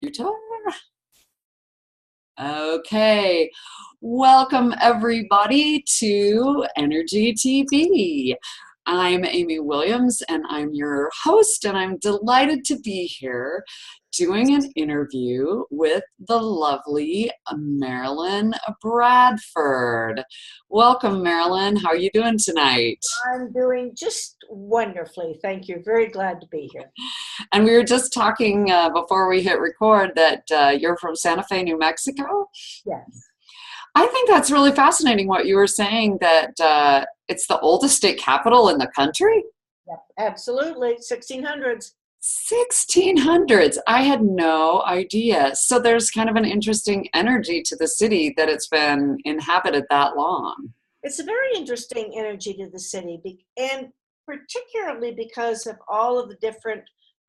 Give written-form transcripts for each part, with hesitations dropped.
Computer. Okay, welcome everybody to Energy TV. I'm Amy Williams and I'm your host, and I'm delighted to be here doing an interview with the lovely Marilyn Bradford. Welcome, Marilyn. How are you doing tonight? I'm doing just wonderfully. Thank you. Very glad to be here. And we were just talking before we hit record that you're from Santa Fe, New Mexico. Yes. I think that's really fascinating what you were saying, that it's the oldest state capital in the country. Yep, absolutely. 1600s. 1600s. I had no idea. So there's kind of an interesting energy to the city that it's been inhabited that long. It's a very interesting energy to the city, and particularly because of all of the different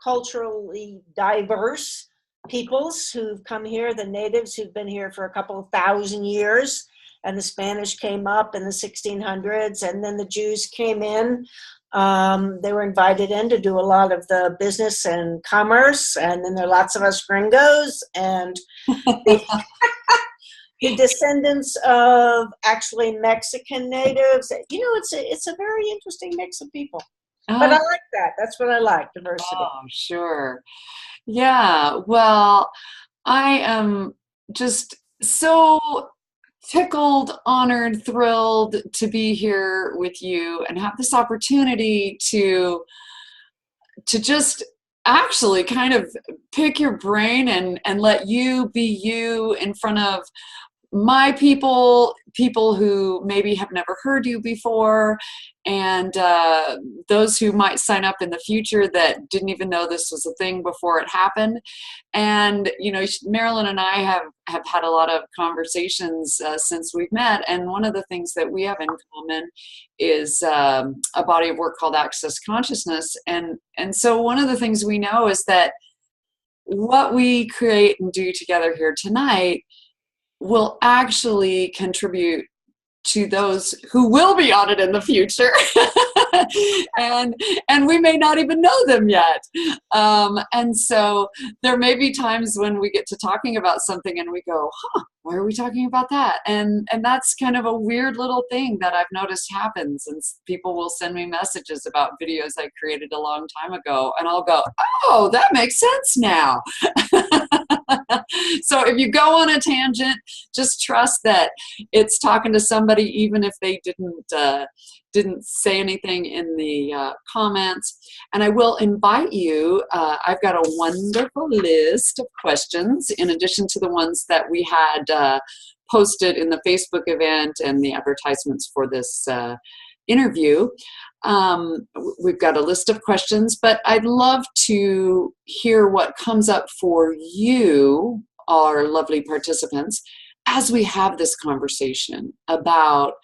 culturally diverse peoples who've come here, the natives who've been here for a couple of thousand years, and the Spanish came up in the 1600s, and then the Jews came in. They were invited in to do a lot of the business and commerce, and then there are lots of us gringos, and the descendants of actually Mexican natives. You know, it's a very interesting mix of people. But I like that. That's what I like, diversity. Oh, sure. Yeah, well, I am just so tickled, honored, thrilled to be here with you and have this opportunity to just actually kind of pick your brain and let you be you in front of my people who maybe have never heard you before, and those who might sign up in the future that didn't even know this was a thing before it happened. And you know, Marilyn and I have had a lot of conversations since we've met, and one of the things that we have in common is a body of work called Access Consciousness. And so one of the things we know is that what we create and do together here tonight will actually contribute to those who will be on it in the future. and we may not even know them yet. And so there may be times when we get to talking about something and we go, why are we talking about that? And that's kind of a weird little thing that I've noticed happens. And people will send me messages about videos I created a long time ago, and I'll go, oh, that makes sense now. So if you go on a tangent, just trust that it's talking to somebody, even if they didn't say anything in the comments. And I will invite you, I've got a wonderful list of questions in addition to the ones that we had posted in the Facebook event and the advertisements for this interview. We've got a list of questions, but I'd love to hear what comes up for you, our lovely participants, as we have this conversation about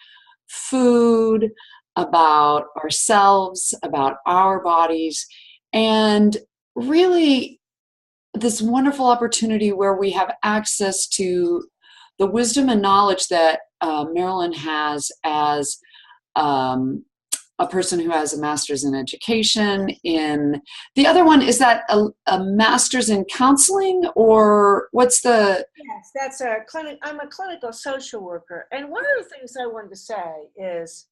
food, about ourselves, about our bodies, and really this wonderful opportunity where we have access to the wisdom and knowledge that Marilyn has as a person who has a master's in education. In the other one, is that a master's in counseling, or what's the? Yes, that's a clinic. I'm a clinical social worker, and one of the things I wanted to say is,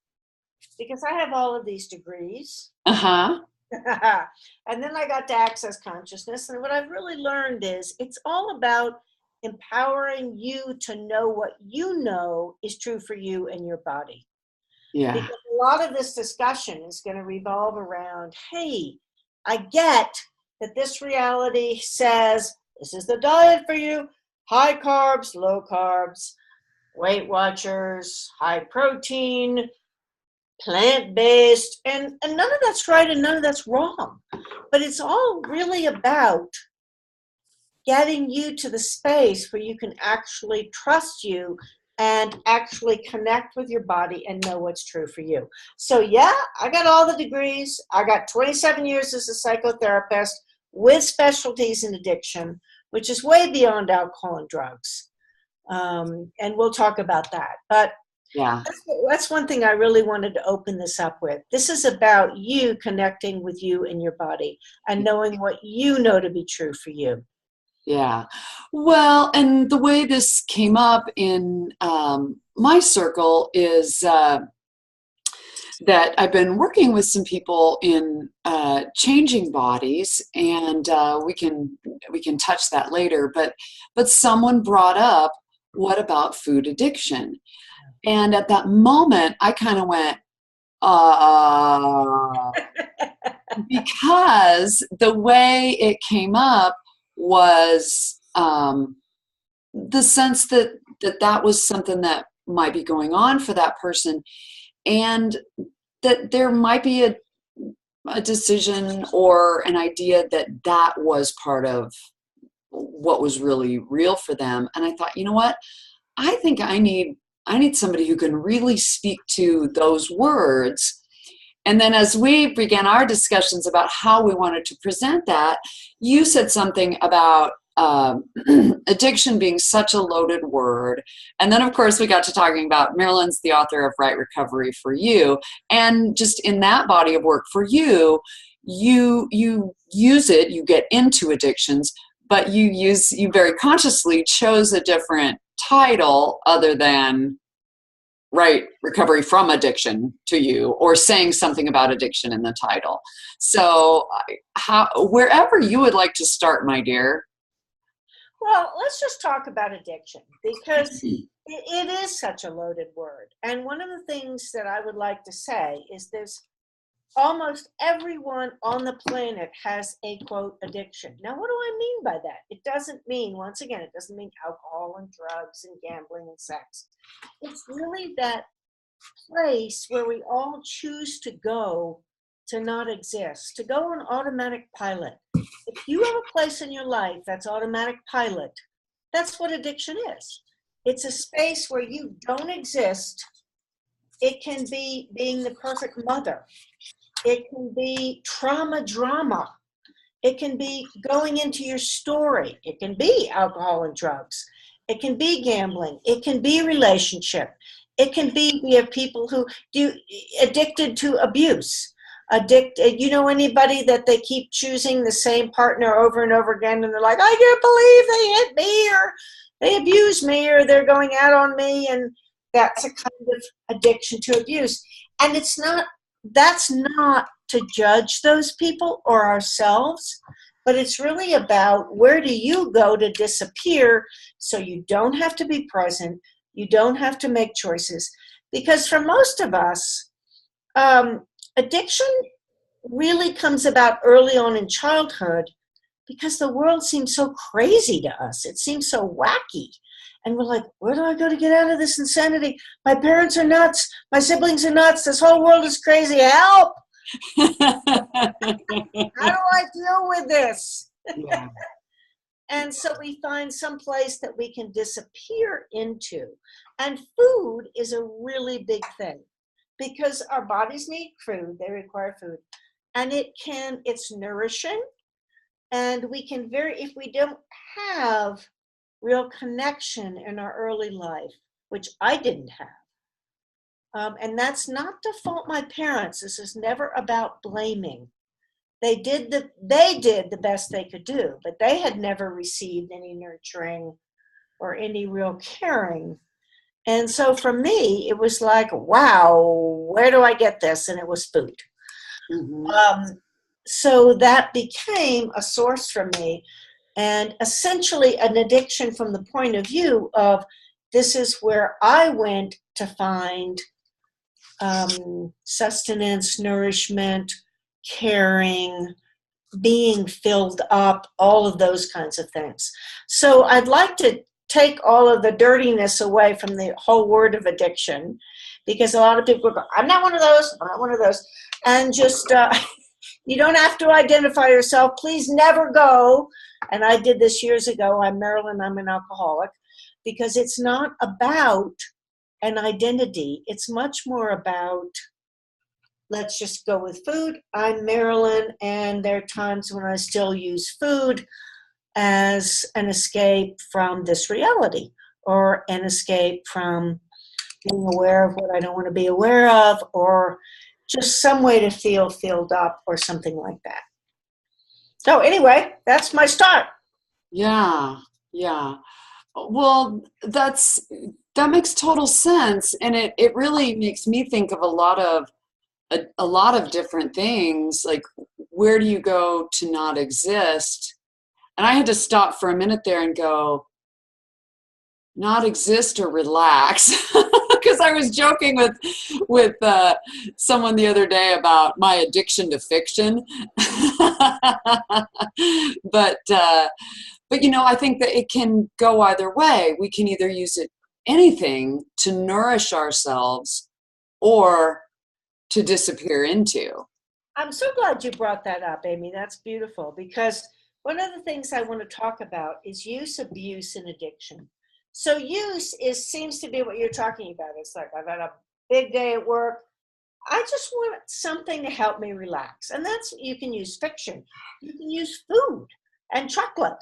because I have all of these degrees, and then I got to Access Consciousness, and what I've really learned is it's all about empowering you to know what you know is true for you and your body. Yeah. Because a lot of this discussion is going to revolve around, hey, I get that this reality says this is the diet for you: high carbs, low carbs, Weight Watchers, high protein, plant-based, and none of that's right and none of that's wrong. But it's all really about getting you to the space where you can actually trust you and actually connect with your body and know what's true for you. So yeah, I got all the degrees. I got 27 years as a psychotherapist with specialties in addiction, which is way beyond alcohol and drugs. And we'll talk about that. But yeah, that's one thing I really wanted to open this up with. This is about you connecting with you and your body and knowing what you know to be true for you. Yeah. Well, and the way this came up in my circle is that I've been working with some people in changing bodies, and we can touch that later. But someone brought up, what about food addiction? And at that moment, I kind of went, uh, because the way it came up was the sense that was something that might be going on for that person, and that there might be a decision or an idea that was part of what was really real for them. And I thought, you know what? I think I need somebody who can really speak to those words. And then as we began our discussions about how we wanted to present that, you said something about addiction being such a loaded word. And then, of course, we got to talking about Marilyn's the author of Right Recovery for You. And just in that body of work for you, you use it, you get into addictions, but you very consciously chose a different title other than Right Recovery from Addiction to You, or saying something about addiction in the title. So wherever you would like to start, my dear. Well, let's just talk about addiction because it is such a loaded word. And one of the things that I would like to say is there's almost everyone on the planet has a quote addiction. Now, what do I mean by that? It doesn't mean, once again, it doesn't mean alcohol and drugs and gambling and sex. It's really that place where we all choose to go to not exist, to go on automatic pilot. If you have a place in your life that's automatic pilot, that's what addiction is. It's a space where you don't exist. It can be being the perfect mother. It can be trauma drama. It can be going into your story. It can be alcohol and drugs. It can be gambling. It can be relationship. It can be, we have people who do addicted to abuse. Anybody that they keep choosing the same partner over and over again, and they're like, I can't believe they hit me, or they abuse me, or they're going out on me, and that's a kind of addiction to abuse. And that's not to judge those people or ourselves, but it's really about, where do you go to disappear so you don't have to be present, you don't have to make choices. Because for most of us, addiction really comes about early on in childhood, because the world seems so crazy to us. It seems so wacky. And we're like, where do I go to get out of this insanity? My parents are nuts. My siblings are nuts. This whole world is crazy. Help! How do I deal with this? Yeah. And so we find some place that we can disappear into. And food is a really big thing, because our bodies need food. They require food. And it's nourishing. And we can if we don't have real connection in our early life, which I didn't have. And that's not to fault my parents. This is never about blaming. They did the best they could do, but they had never received any nurturing or any real caring. And so for me, it was like, wow, where do I get this? And it was food. Mm-hmm. So that became a source for me, and essentially an addiction from the point of view of, this is where I went to find sustenance, nourishment, caring, being filled up, all of those kinds of things. So I'd like to take all of the dirtiness away from the whole word of addiction, because a lot of people go, I'm not one of those, I'm not one of those. And just, you don't have to identify yourself. Please never go. And I did this years ago. I'm Marilyn, I'm an alcoholic, because it's not about an identity. It's much more about, let's just go with food. I'm Marilyn, and there are times when I still use food as an escape from this reality, or an escape from being aware of what I don't want to be aware of, or just some way to feel filled up, or something like that. So anyway, that's my start. Yeah. Yeah. Well, that makes total sense, and it really makes me think of a lot of different things. Like, where do you go to not exist? And I had to stop for a minute there and go, not exist or relax, because I was joking with someone the other day about my addiction to fiction. but uh, but I think that it can go either way. We can either use it anything to nourish ourselves or to disappear into. I'm so glad you brought that up, Amy. That's beautiful because one of the things I want to talk about is use, abuse, and addiction. So use is seems to be what you're talking about. It's like I've had a big day at work. I just want something to help me relax. And that's, you can use fiction. You can use food and chocolate.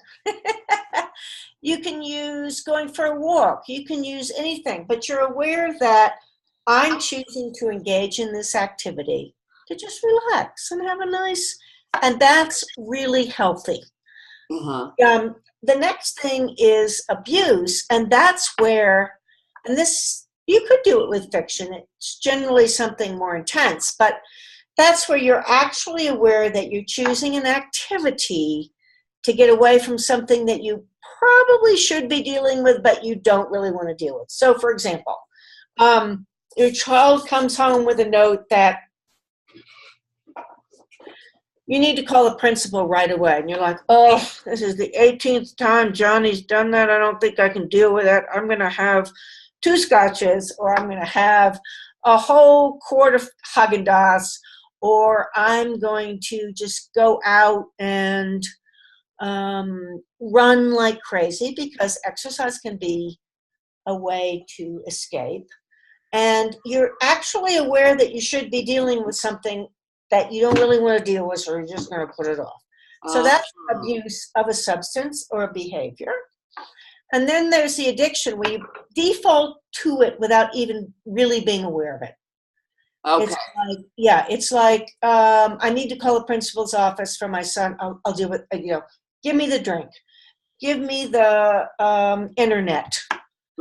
You can use going for a walk. You can use anything, but you're aware that I'm choosing to engage in this activity to just relax and have a nice, and that's really healthy. Uh-huh. The next thing is abuse, and that's where, and this, you could do it with fiction. It's generally something more intense, but that's where you're actually aware that you're choosing an activity to get away from something that you probably should be dealing with, but you don't really want to deal with. So, for example, your child comes home with a note that you need to call the principal right away. And you're like, oh, this is the 18th time Johnny's done that. I don't think I can deal with it. I'm going to have 2 scotches, or I'm going to have a whole quart of Haagen-Dazs, or I'm going to just go out and run like crazy, because exercise can be a way to escape. And you're actually aware that you should be dealing with something that you don't really want to deal with, or you're just going to put it off. So that's abuse of a substance or a behavior. And then there's the addiction, where you default to it without even really being aware of it. Okay. It's like, yeah, it's like, I need to call the principal's office for my son. I'll do it, give me the drink. Give me the internet.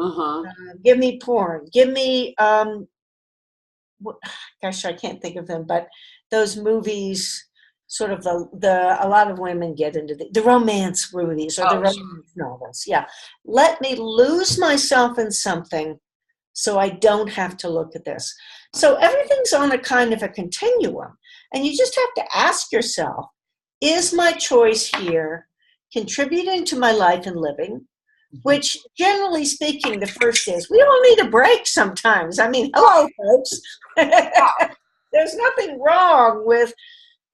Uh-huh. Give me porn. Give me, gosh, I can't think of them, but those movies, sort of a lot of women get into the romance movies, or the romance novels. Yeah. Let me lose myself in something so I don't have to look at this. So everything's on a kind of a continuum. And you just have to ask yourself, is my choice here contributing to my life and living? Which, generally speaking, the first is, we all need a break sometimes. I mean, hello, folks. There's nothing wrong with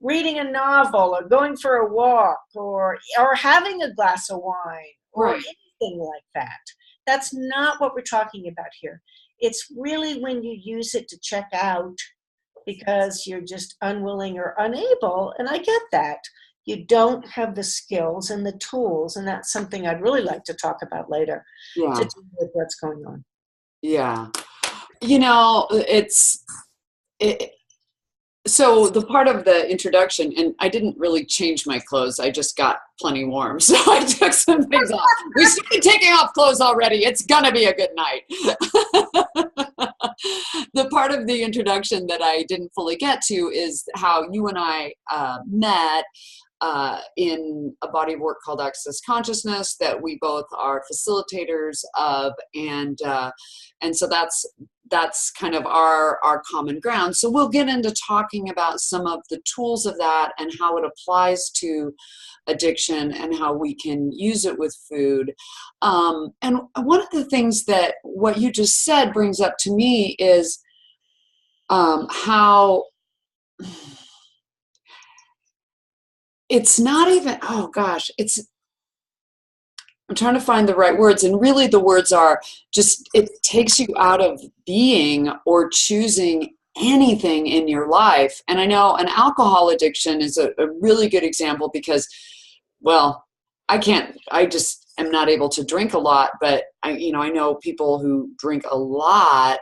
reading a novel, or going for a walk, or having a glass of wine, or anything like that. That's not what we're talking about here. It's really when you use it to check out because you're just unwilling or unable, and I get that. You don't have the skills and the tools, and that's something I'd really like to talk about later, to deal with what's going on. Yeah. So the part of the introduction, and I didn't really change my clothes. I just got plenty warm. So I took some things off. We started taking off clothes already. It's going to be a good night. The part of the introduction that I didn't fully get to is how you and I met in a body of work called Access Consciousness that we both are facilitators of, and so that's kind of our common ground. So we'll get into talking about some of the tools of that and how it applies to addiction and how we can use it with food. And one of the things that what you just said brings up to me is how it's not even, oh gosh, I'm trying to find the right words, and really the words are just, it takes you out of being or choosing anything in your life. And I know an alcohol addiction is a really good example because, well, I just am not able to drink a lot, but I know people who drink a lot.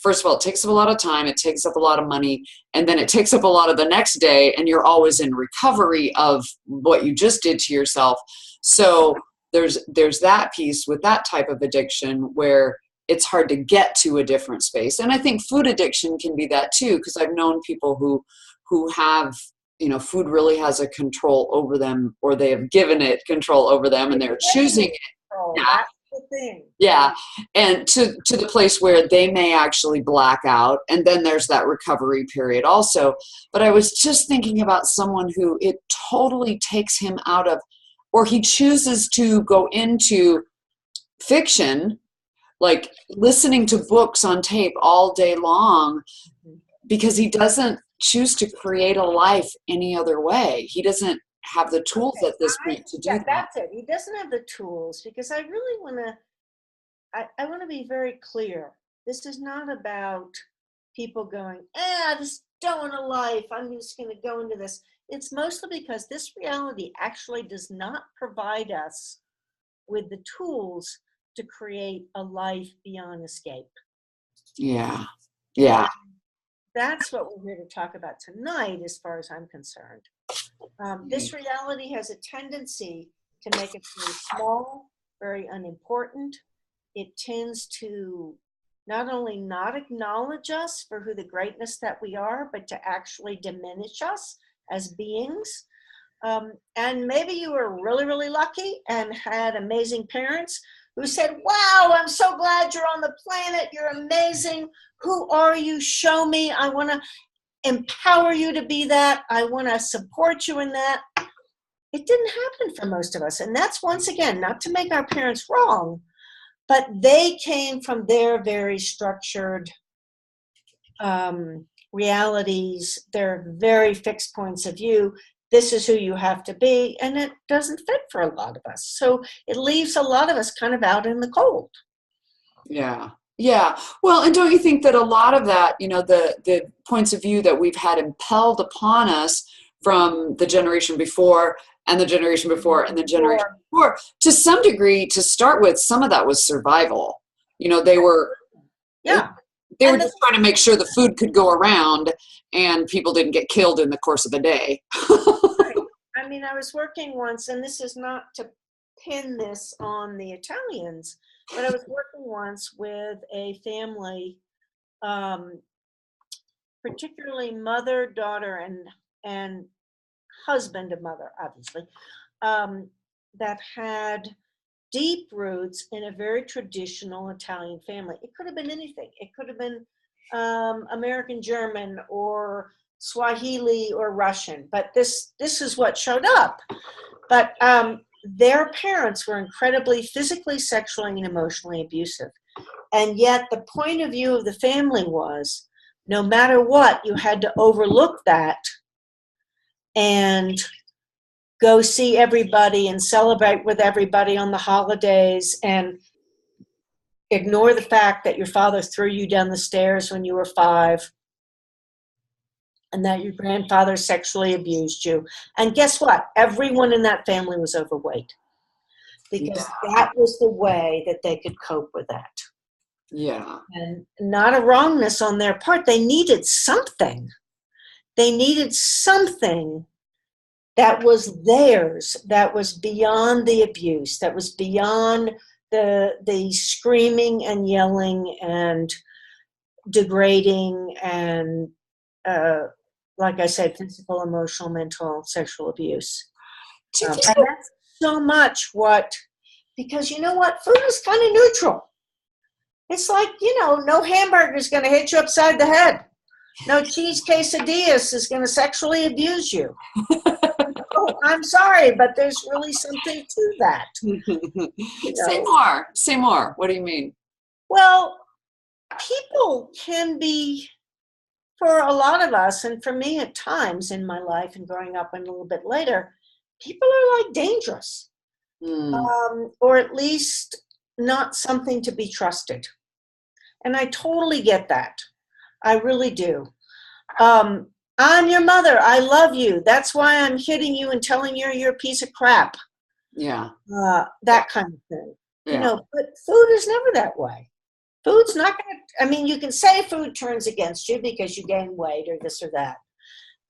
First of all, it takes up a lot of time, it takes up a lot of money, and then it takes up a lot of the next day, and you're always in recovery of what you just did to yourself. So there's that piece with that type of addiction where it's hard to get to a different space. And I think food addiction can be that too, because I've known people who have, food really has a control over them, or they have given it control over them and they're choosing it. Yeah. That's the thing. Yeah. And to the place where they may actually black out. And then there's that recovery period also. But I was just thinking about someone who it totally takes him out of, or he chooses to go into fiction, like listening to books on tape all day long, because he doesn't choose to create a life any other way. He doesn't have the tools at this point to do that. That's it. He doesn't have the tools, because I really want to, I want to be very clear. This is not about people going, I just don't want a life, I'm just going to go into this. It's mostly because this reality actually does not provide us with the tools to create a life beyond escape. Yeah. Yeah. That's what we're here to talk about tonight, as far as I'm concerned. This reality has a tendency to make us very small, very unimportant. It tends to not only not acknowledge us for who the greatness that we are, but to actually diminish us as beings. And maybe you were really, really lucky and had amazing parents who said, wow, I'm so glad you're on the planet. You're amazing. Who are you? Show me. I want to empower you to be that. I want to support you in that. It didn't happen for most of us. And that's, once again, not to make our parents wrong, but they came from their very structured realities, their very fixed points of view. This is who you have to be, and it doesn't fit for a lot of us. So it leaves a lot of us kind of out in the cold. Yeah. Yeah. Well, and don't you think that a lot of that, the points of view that we've had impelled upon us from the generation before and the generation before and the generation before, to some degree, to start with, some of that was survival. They were just trying to make sure the food could go around and people didn't get killed in the course of the day. Right. I mean, I was working once, and this is not to pin this on the Italians, but I was working once with a family, particularly mother, daughter, and husband of mother, obviously, that had deep roots in a very traditional Italian family. It could have been anything. It could have been American German or Swahili or Russian, but this is what showed up. But their parents were incredibly physically, sexually, and emotionally abusive. And yet the point of view of the family was, no matter what, you had to overlook that and go see everybody and celebrate with everybody on the holidays, and ignore the fact that your father threw you down the stairs when you were 5, and that your grandfather sexually abused you. And guess what? Everyone in that family was overweight, because that was the way that they could cope with that. Yeah. And not a wrongness on their part. They needed something. They needed something that was theirs, that was beyond the abuse, that was beyond the screaming and yelling and degrading and, like I said, physical, emotional, mental, sexual abuse. And that's so much because you know what? Food is kind of neutral. It's like, no hamburger is going to hit you upside the head. No cheese quesadillas is going to sexually abuse you. Oh, I'm sorry, but there's really something to that. Say more. What do you mean? Well, people can be, for a lot of us, and for me at times in my life and growing up and a little bit later, people are like dangerous, or at least not something to be trusted. And I totally get that. I really do. I'm your mother. I love you. That's why I'm hitting you and telling you you're a piece of crap. Yeah. That kind of thing. Yeah. But food is never that way. Food's not going to, you can say food turns against you because you gain weight or this or that.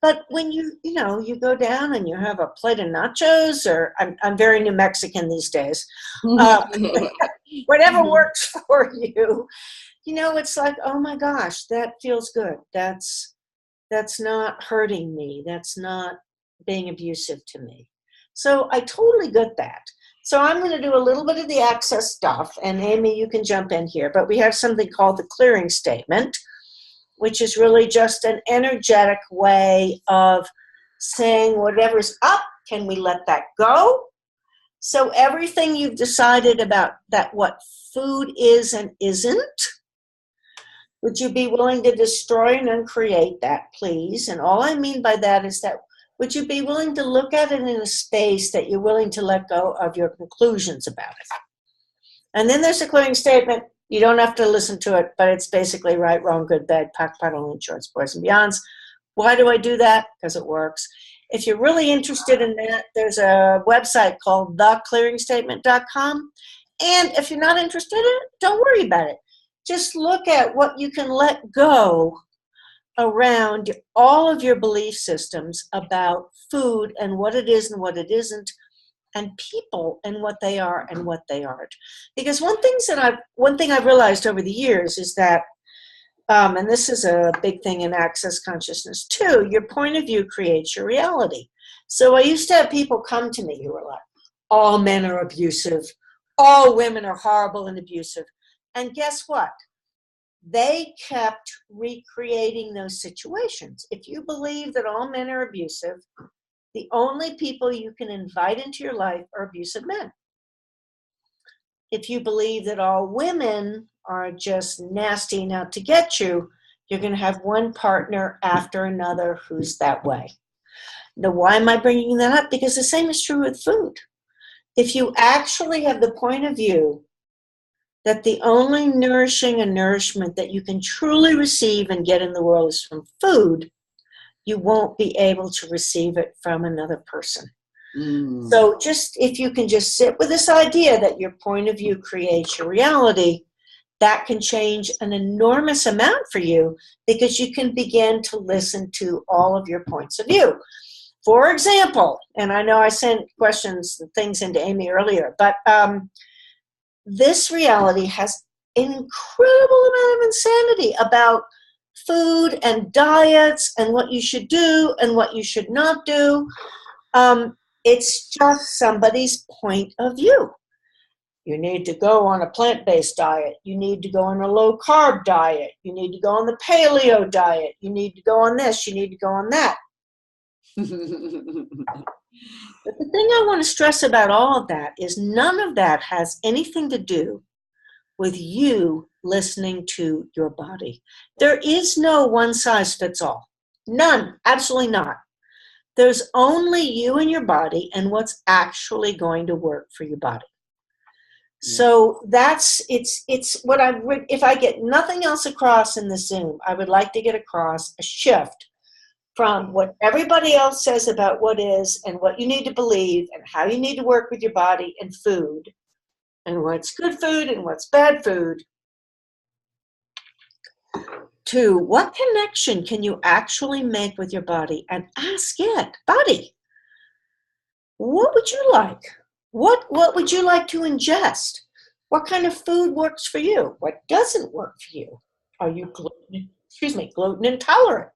But when you go down and you have a plate of nachos, or I'm very New Mexican these days, uh, whatever works for you, it's like, oh my gosh, that feels good. That's not hurting me. That's not being abusive to me. So I totally get that. So I'm going to do a little bit of the access stuff, and Amy, you can jump in here. But we have something called the clearing statement, which is really just an energetic way of saying whatever's up, can we let that go? So everything you've decided about that, what food is and isn't, would you be willing to destroy and uncreate that, please? And all I mean by that is that, would you be willing to look at it in a space that you're willing to let go of your conclusions about it? And then there's a clearing statement. You don't have to listen to it, but it's basically right, wrong, good, bad, pack, puddle, insurance, boys and beyonds. Why do I do that? Because it works. If you're really interested in that, there's a website called theclearingstatement.com. And if you're not interested in it, don't worry about it. Just look at what you can let go around all of your belief systems about food and what it is and what it isn't, and people and what they are and what they aren't. Because one thing I've realized over the years is that, and this is a big thing in access consciousness too, your point of view creates your reality. So I used to have people come to me who were like, all men are abusive, all women are horrible and abusive. And guess what? They kept recreating those situations. If you believe that all men are abusive, the only people you can invite into your life are abusive men. If you believe that all women are just nasty and out to get you, you're going to have one partner after another who's that way. Now, why am I bringing that up? Because the same is true with food. If you actually have the point of view that the only nourishing and nourishment that you can truly receive and get in the world is from food, you won't be able to receive it from another person. So just if you can just sit with this idea that your point of view creates your reality, that can change an enormous amount for you, because you can begin to listen to all of your points of view. For example, and I know I sent questions and things into Amy earlier, but this reality has an incredible amount of insanity about food and diets and what you should do and what you should not do. It's just somebody's point of view. You need to go on a plant-based diet. You need to go on a low-carb diet. You need to go on the paleo diet. You need to go on this. You need to go on that. But the thing I want to stress about all of that is none of that has anything to do with you listening to your body. There is no one size fits all. None. Absolutely not. There's only you and your body and what's actually going to work for your body. So it's what if I get nothing else across in the Zoom, I would like to get across a shift from what everybody else says about what is and what you need to believe and how you need to work with your body and food and what's good food and what's bad food, to what connection can you actually make with your body, and ask it, body, what would you like? What would you like to ingest? What kind of food works for you? What doesn't work for you? Are you gluten intolerant?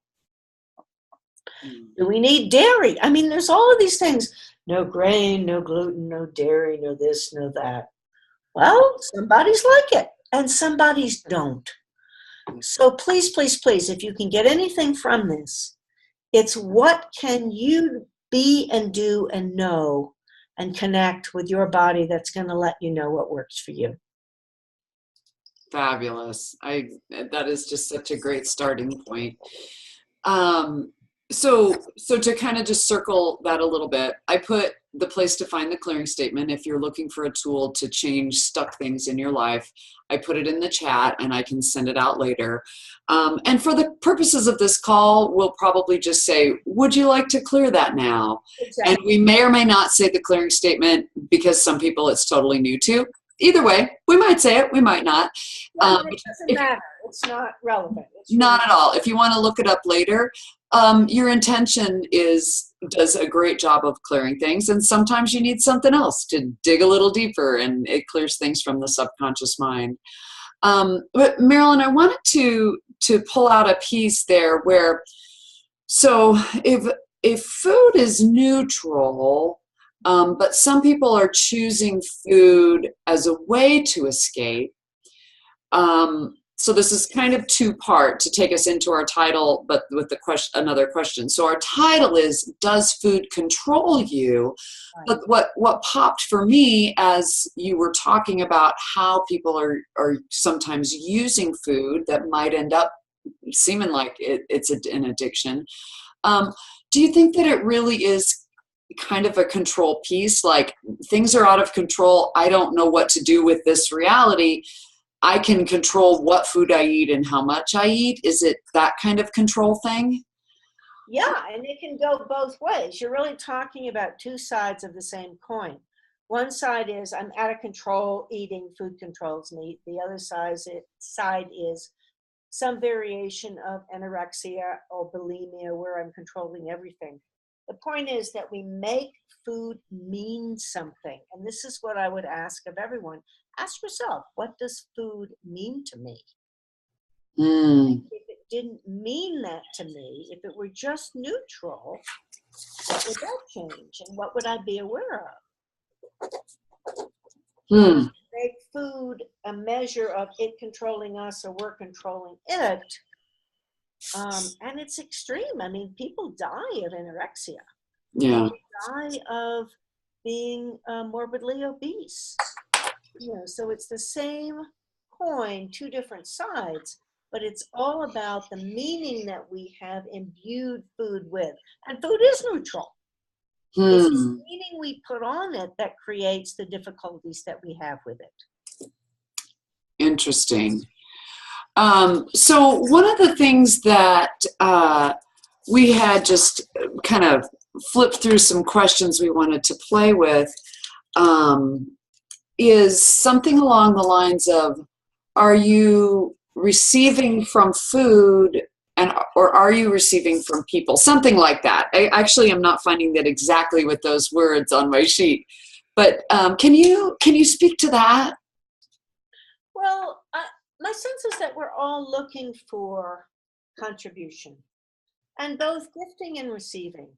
Do we need dairy? I mean, there's all of these things. No grain, no gluten, no dairy, no this, no that. Well, somebody's like it and somebody's don't. So please, please, please, if you can get anything from this, it's what can you be and do and know and connect with your body that's going to let you know what works for you. Fabulous. That is just such a great starting point. So to kind of just circle that a little bit, I put the place to find the clearing statement. If you're looking for a tool to change stuck things in your life, I put it in the chat and I can send it out later. And for the purposes of this call, we'll probably just say, would you like to clear that now? Exactly. And we may or may not say the clearing statement, because some people it's totally new to. Either way, we might say it, we might not. It doesn't matter. It's not relevant. Not at all. If you want to look it up later, your intention does a great job of clearing things, and sometimes you need something else to dig a little deeper, and it clears things from the subconscious mind. But Marilyn, I wanted to pull out a piece there where, so if food is neutral, but some people are choosing food as a way to escape. So this is kind of two-part to take us into our title, but with the question, another question. So our title is, does food control you? But what popped for me as you were talking about how people are sometimes using food that might end up seeming like it's an addiction. Do you think that it really is kind of a control piece? Like, things are out of control. I don't know what to do with this reality. I can control what food I eat and how much I eat. Is it that kind of control thing? Yeah, and it can go both ways. You're really talking about two sides of the same coin. One side is I'm out of control, eating, food controls me. The other side is some variation of anorexia or bulimia where I'm controlling everything. The point is that we make food mean something. And this is what I would ask of everyone. Ask yourself, what does food mean to me? If it didn't mean that to me, if it were just neutral, what would that change? And what would I be aware of? Make food a measure of it controlling us or we're controlling it. And it's extreme. I mean, people die of anorexia. Yeah. People die of being morbidly obese. So it's the same coin, two different sides, but it's all about the meaning that we have imbued food with. And food is neutral. It's the meaning we put on it that creates the difficulties that we have with it. Interesting. So one of the things that we had just kind of flipped through some questions we wanted to play with is something along the lines of, are you receiving from food or are you receiving from people? Something like that. I actually am not finding that exactly with those words on my sheet, but can you speak to that? Well, my sense is that we're all looking for contribution, and both gifting and receiving.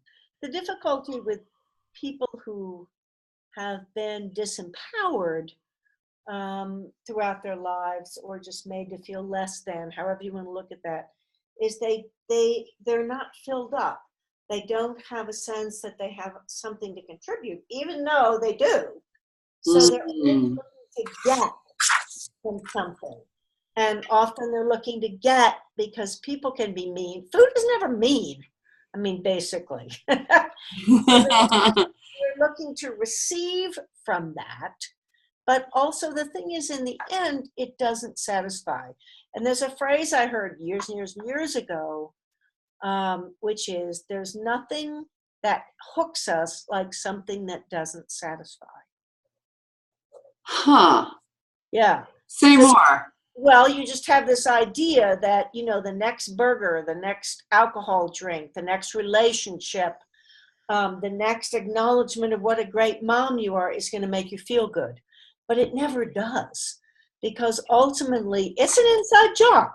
The difficulty with people who have been disempowered throughout their lives or just made to feel less than, however you want to look at that, is they're not filled up. They don't have a sense that they have something to contribute, even though they do. So they're always looking to get from something. And often they're looking to get because people can be mean. Food is never mean. I mean, basically. We're looking to receive from that. But also the thing is, in the end, it doesn't satisfy. And there's a phrase I heard years and years and years ago, which is, there's nothing that hooks us like something that doesn't satisfy. Huh. Yeah. Say more. Well, you just have this idea that, the next burger, the next alcohol drink, the next relationship, the next acknowledgement of what a great mom you are is going to make you feel good. But it never does, because ultimately it's an inside job.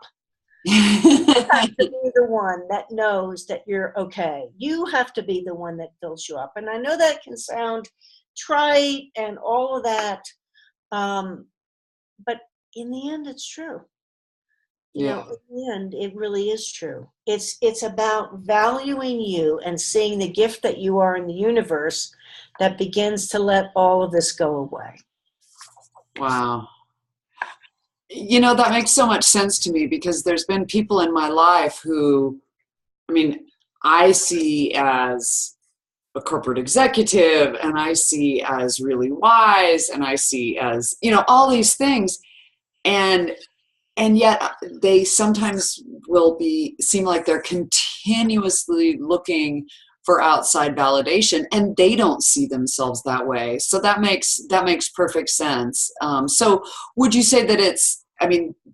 You have to be the one that knows that you're okay. You have to be the one that fills you up. And I know that can sound trite and all of that, but in the end, it's true. In the end, it really is true. It's about valuing you and seeing the gift that you are in the universe that begins to let all of this go away. Wow. That makes so much sense to me, because there's been people in my life who, I see as a corporate executive, and I see as really wise, and I see as, all these things. And yet they sometimes will seem like they're continuously looking for outside validation, and they don't see themselves that way. So that makes perfect sense. So would you say that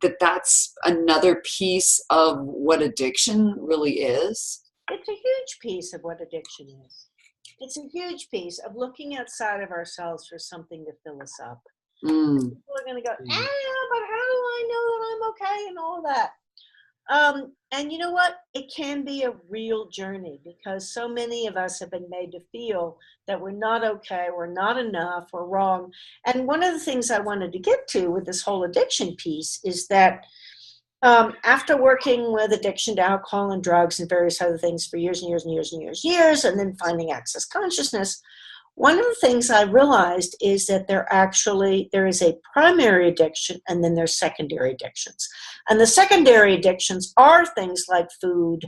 that's another piece of what addiction really is? It's a huge piece of what addiction is. It's a huge piece of looking outside of ourselves for something to fill us up. Mm. People are going to go, but how do I know that I'm okay and all that? And you know what? It can be a real journey because so many of us have been made to feel that we're not okay, we're not enough, we're wrong. And one of the things I wanted to get to with this whole addiction piece is that after working with addiction to alcohol and drugs and various other things for years and years and years and years, and then finding access consciousness, one of the things I realized is that there is a primary addiction and then there's secondary addictions. And the secondary addictions are things like food,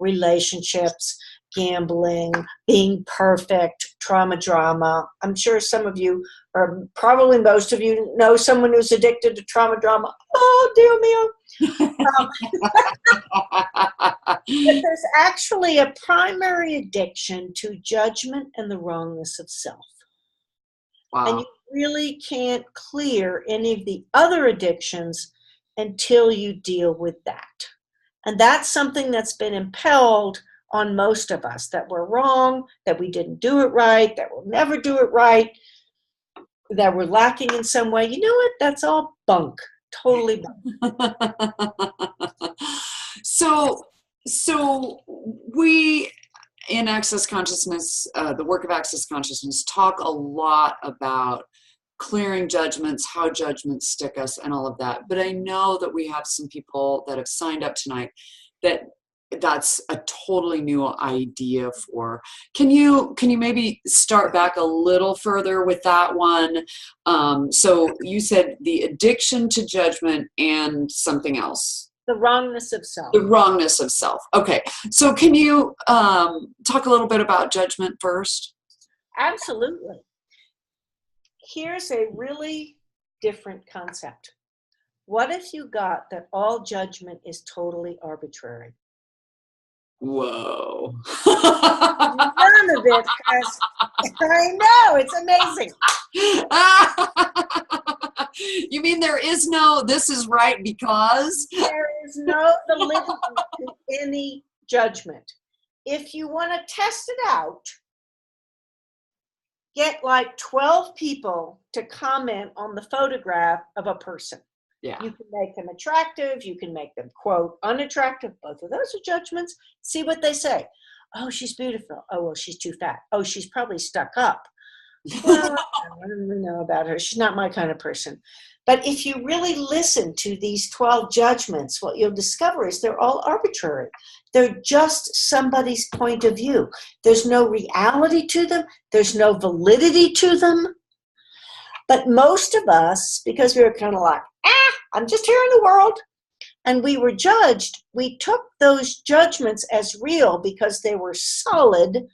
relationships, gambling, being perfect, trauma drama. I'm sure some of you, or probably most of you, know someone who's addicted to trauma drama. Oh, dear me. But there's actually a primary addiction to judgment and the wrongness of self. Wow. And you really can't clear any of the other addictions until you deal with that. And that's something that's been impelled on most of us, that we're wrong, that we didn't do it right, that we'll never do it right, that we're lacking in some way. You know what? That's all bunk. Totally bunk. So we in Access Consciousness, the work of Access Consciousness, talk a lot about clearing judgments, how judgments stick us, and all of that. But I know that we have some people that have signed up tonight that's a totally new idea for. Can you maybe start back a little further with that one? So you said the addiction to judgment and something else. The wrongness of self. The wrongness of self. Okay. So can you talk a little bit about judgment first? Absolutely. Here's a really different concept. What if you got that all judgment is totally arbitrary? Whoa. None of it has, I know, it's amazing. You mean there is no, this is right because? There is no validity to any judgment. If you want to test it out, get like 12 people to comment on the photograph of a person. Yeah. You can make them attractive. You can make them, quote, unattractive. Both of those are judgments. See what they say. Oh, she's beautiful. Oh, well, she's too fat. Oh, she's probably stuck up. Well, I don't really know about her. She's not my kind of person. But if you really listen to these 12 judgments, what you'll discover is they're all arbitrary. They're just somebody's point of view. There's no reality to them. There's no validity to them. But most of us, because we were kind of like, I'm just here in the world, and we were judged, we took those judgments as real because they were solid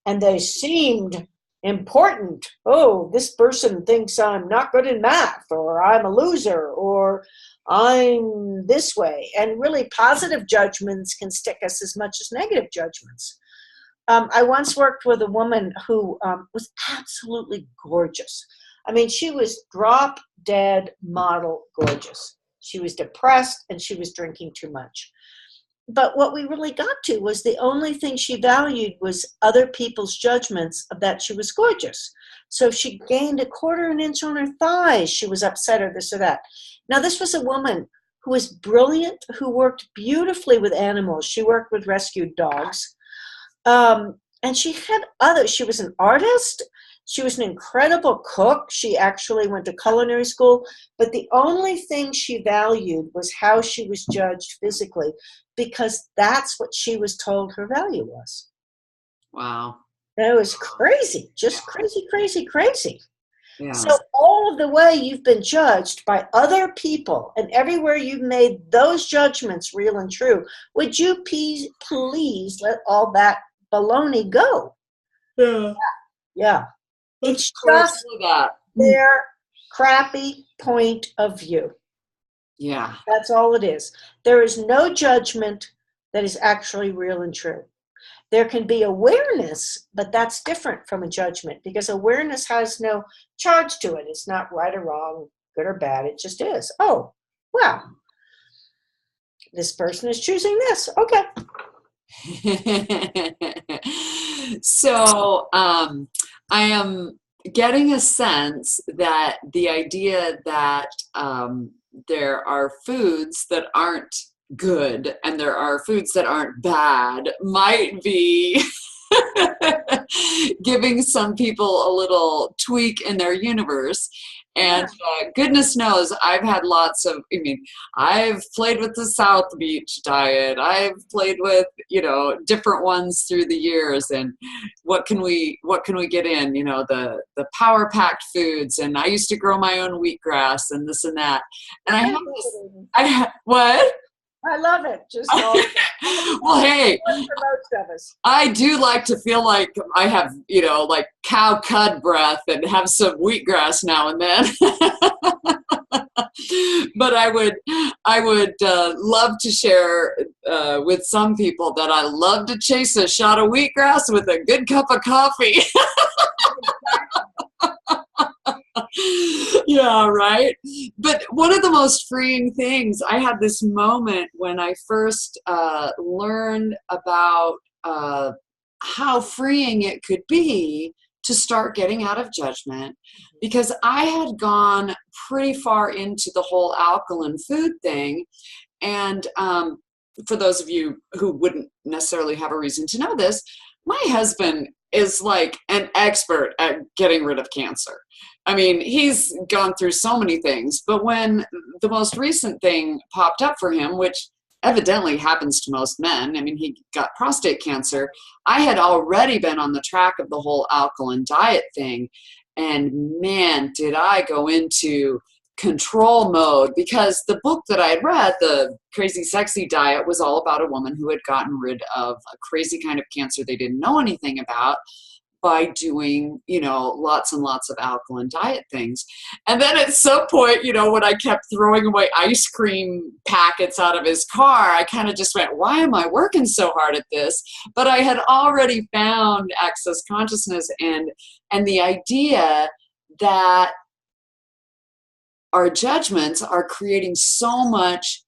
and they seemed important. Oh, this person thinks I'm not good in math, or I'm a loser, or I'm this way. And really positive judgments can stick us as much as negative judgments. I once worked with a woman who was absolutely gorgeous. I mean, she was drop dead model gorgeous. She was depressed and she was drinking too much. But what we really got to was the only thing she valued was other people's judgments of that she was gorgeous. So if she gained a quarter of an inch on her thighs, she was upset or this or that. Now, this was a woman who was brilliant, who worked beautifully with animals. She worked with rescued dogs. And she had others. She was an artist. She was an incredible cook. She actually went to culinary school. But the only thing she valued was how she was judged physically, because that's what she was told her value was. Wow. And it was crazy, just crazy, crazy, crazy. Yeah. So all of the way you've been judged by other people and everywhere you've made those judgments real and true, would you please let all that baloney go? Yeah. Yeah. It's just their crappy point of view. Yeah. That's all it is. There is no judgment that is actually real and true. There can be awareness, but that's different from a judgment because awareness has no charge to it. It's not right or wrong, good or bad. It just is. Oh, wow. This person is choosing this. Okay. So I am getting a sense that the idea that there are foods that aren't good and there are foods that aren't bad might be giving some people a little tweak in their universe. And goodness knows, I've had lots of, I mean, I've played with the South Beach diet. I've played with, different ones through the years. And what can we get in? The power packed foods. And I used to grow my own wheatgrass and this and that. And what? I love it. Just all well, hey, for most of us. I do like to feel like I have, like cow cud breath and have some wheatgrass now and then. But I would love to share with some people that I love to chase a shot of wheatgrass with a good cup of coffee. Yeah, right. But one of the most freeing things, I had this moment when I first learned about how freeing it could be to start getting out of judgment, because I had gone pretty far into the whole alkaline food thing. And for those of you who wouldn't necessarily have a reason to know this, my husband is like an expert at getting rid of cancer. I mean, he's gone through so many things, but when the most recent thing popped up for him, which evidently happens to most men, I mean, he got prostate cancer, I had already been on the track of the whole alkaline diet thing. And man, did I go into control mode, because the book that I had read, The Crazy Sexy Diet, was all about a woman who had gotten rid of a crazy kind of cancer they didn't know anything about by doing, lots and lots of alkaline diet things. And then at some point, when I kept throwing away ice cream packets out of his car, I kind of just went, why am I working so hard at this? But I had already found access consciousness and the idea that our judgments are creating so much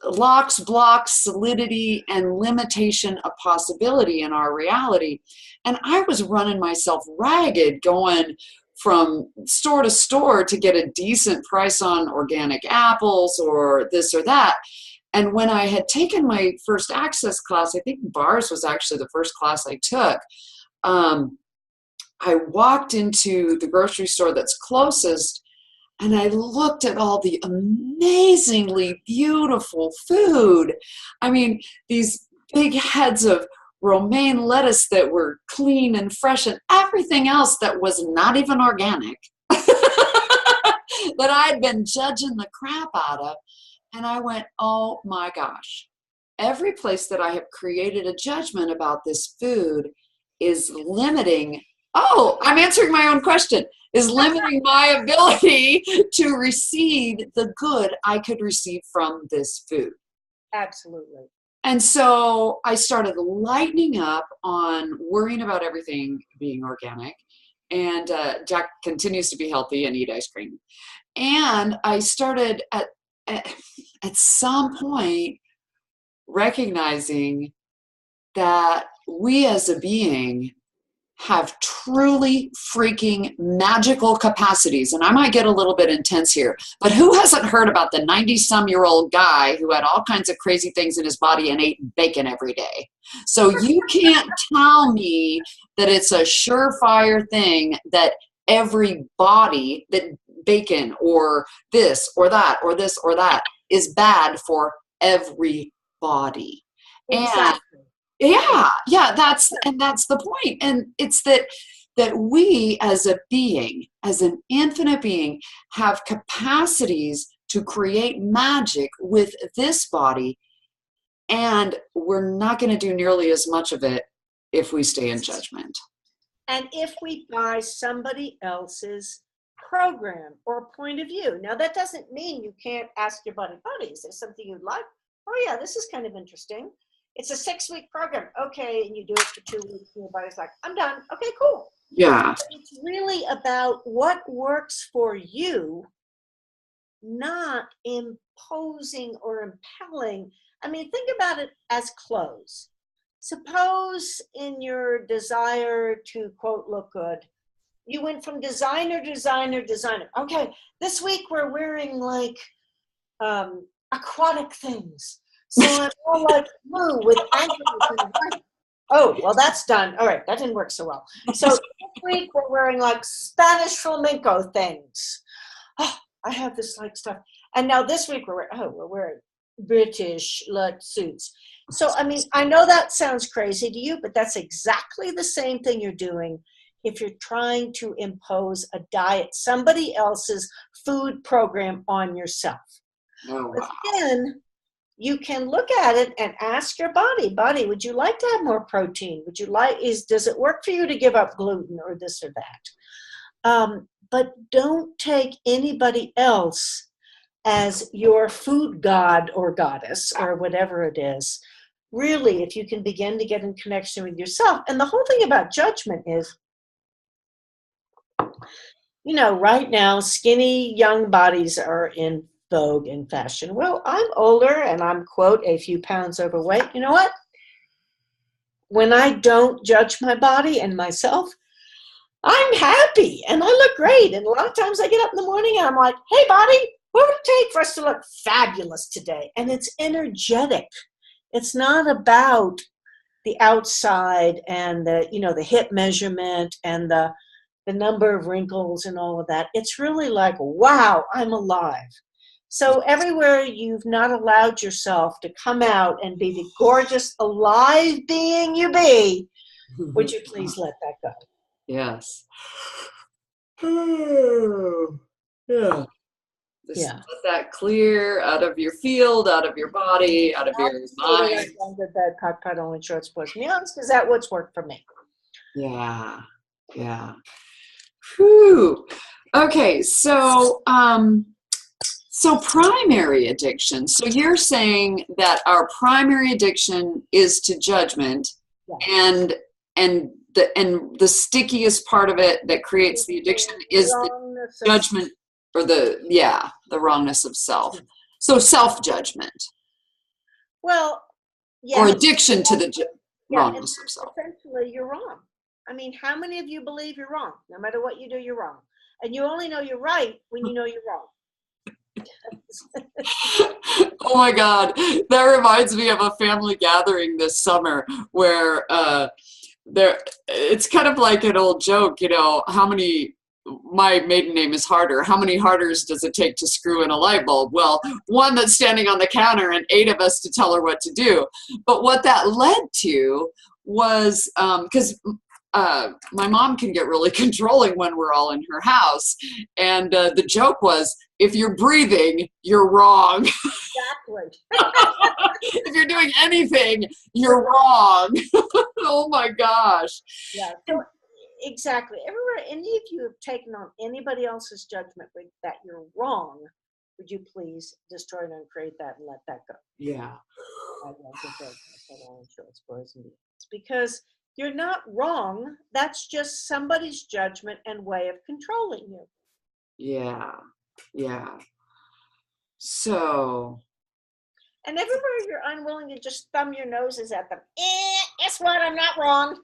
locks, blocks, solidity, and limitation of possibility in our reality. And I was running myself ragged going from store to store to get a decent price on organic apples or this or that. And when I had taken my first access class, I think bars was actually the first class I took, I walked into the grocery store that's closest, and I looked at all the amazingly beautiful food. I mean, these big heads of romaine lettuce that were clean and fresh, and everything else that was not even organic that I'd been judging the crap out of. And I went, oh my gosh, every place that I have created a judgment about this food is limiting. Oh, I'm answering my own question. Is limiting my ability to receive the good I could receive from this food. Absolutely. And so I started lightening up on worrying about everything being organic. And Jack continues to be healthy and eat ice cream. And I started at some point recognizing that we as a being have truly freaking magical capacities. And I might get a little bit intense here, but who hasn't heard about the 90-some-year-old guy who had all kinds of crazy things in his body and ate bacon every day? So you can't tell me that it's a surefire thing that every body, that bacon or this or that or this or that is bad for every body. Exactly. And that's the point. And it's that we as a being, as an infinite being, have capacities to create magic with this body, and we're not going to do nearly as much of it if we stay in judgment. And if we buy somebody else's program or point of view. Now, that doesn't mean you can't ask your buddy, is there something you'd like? Oh yeah, this is kind of interesting. It's a 6-week program. Okay, and you do it for 2 weeks, and your body's like, I'm done. Okay, cool. Yeah. But it's really about what works for you not imposing or impelling. I mean, think about it as clothes. Suppose in your desire to, quote, look good, you went from designer, designer, designer. Okay, this week we're wearing like aquatic things. So I'm all like blue with ankles and white. Oh, well, that's done. All right, that didn't work so well. So this week we're wearing like Spanish flamenco things. Oh, I have this like stuff. And now this week we're wearing British like suits. So, I mean, I know that sounds crazy to you, but that's exactly the same thing you're doing if you're trying to impose a diet, somebody else's food program on yourself. Oh, But wow. then you can look at it and ask your body, would you like to have more protein? Would you like, does it work for you to give up gluten or this or that? But don't take anybody else as your food god or goddess or whatever it is. Really, if you can begin to get in connection with yourself. And the whole thing about judgment is, you know, right now, skinny young bodies are in vogue in fashion. Well, I'm older and I'm, quote, a few pounds overweight. You know what? When I don't judge my body and myself, I'm happy and I look great. And a lot of times I get up in the morning and I'm like, hey, body, what would it take for us to look fabulous today? And it's energetic. It's not about the outside and the, you know, the hip measurement and the number of wrinkles and all of that. It's really like, wow, I'm alive. So everywhere you've not allowed yourself to come out and be the gorgeous, alive being you be, would you please let that go? Yes. Yeah. Just let that clear out of your field, out of your body, out of your mind. Under bed, cock paddle, and shorts, boys, meows, because that's what's worked for me. Yeah. Yeah. Whew. Okay. So, so primary addiction. So you're saying that our primary addiction is to judgment, and the stickiest part of it that creates the addiction is the judgment, or the wrongness of self. So self-judgment. Well, yeah. Or addiction to the wrongness of self. Essentially, you're wrong. I mean, how many of you believe you're wrong? No matter what you do, you're wrong. And you only know you're right when you know you're wrong. Oh my God. That reminds me of a family gathering this summer where it's kind of like an old joke, you know, my maiden name is Harder. How many Harders does it take to screw in a light bulb? Well, one that's standing on the counter and 8 of us to tell her what to do. But what that led to was, because my mom can get really controlling when we're all in her house. And the joke was, if you're breathing, you're wrong. Exactly. If you're doing anything, you're wrong. Oh my gosh. Yeah. So, exactly. Everywhere any of you have taken on anybody else's judgment that you're wrong, would you please destroy and uncreate that and let that go? Yeah. It's because you're not wrong. That's just somebody's judgment and way of controlling you. Yeah. Yeah. So. And everywhere you're unwilling to just thumb your noses at them, guess what? I'm not wrong.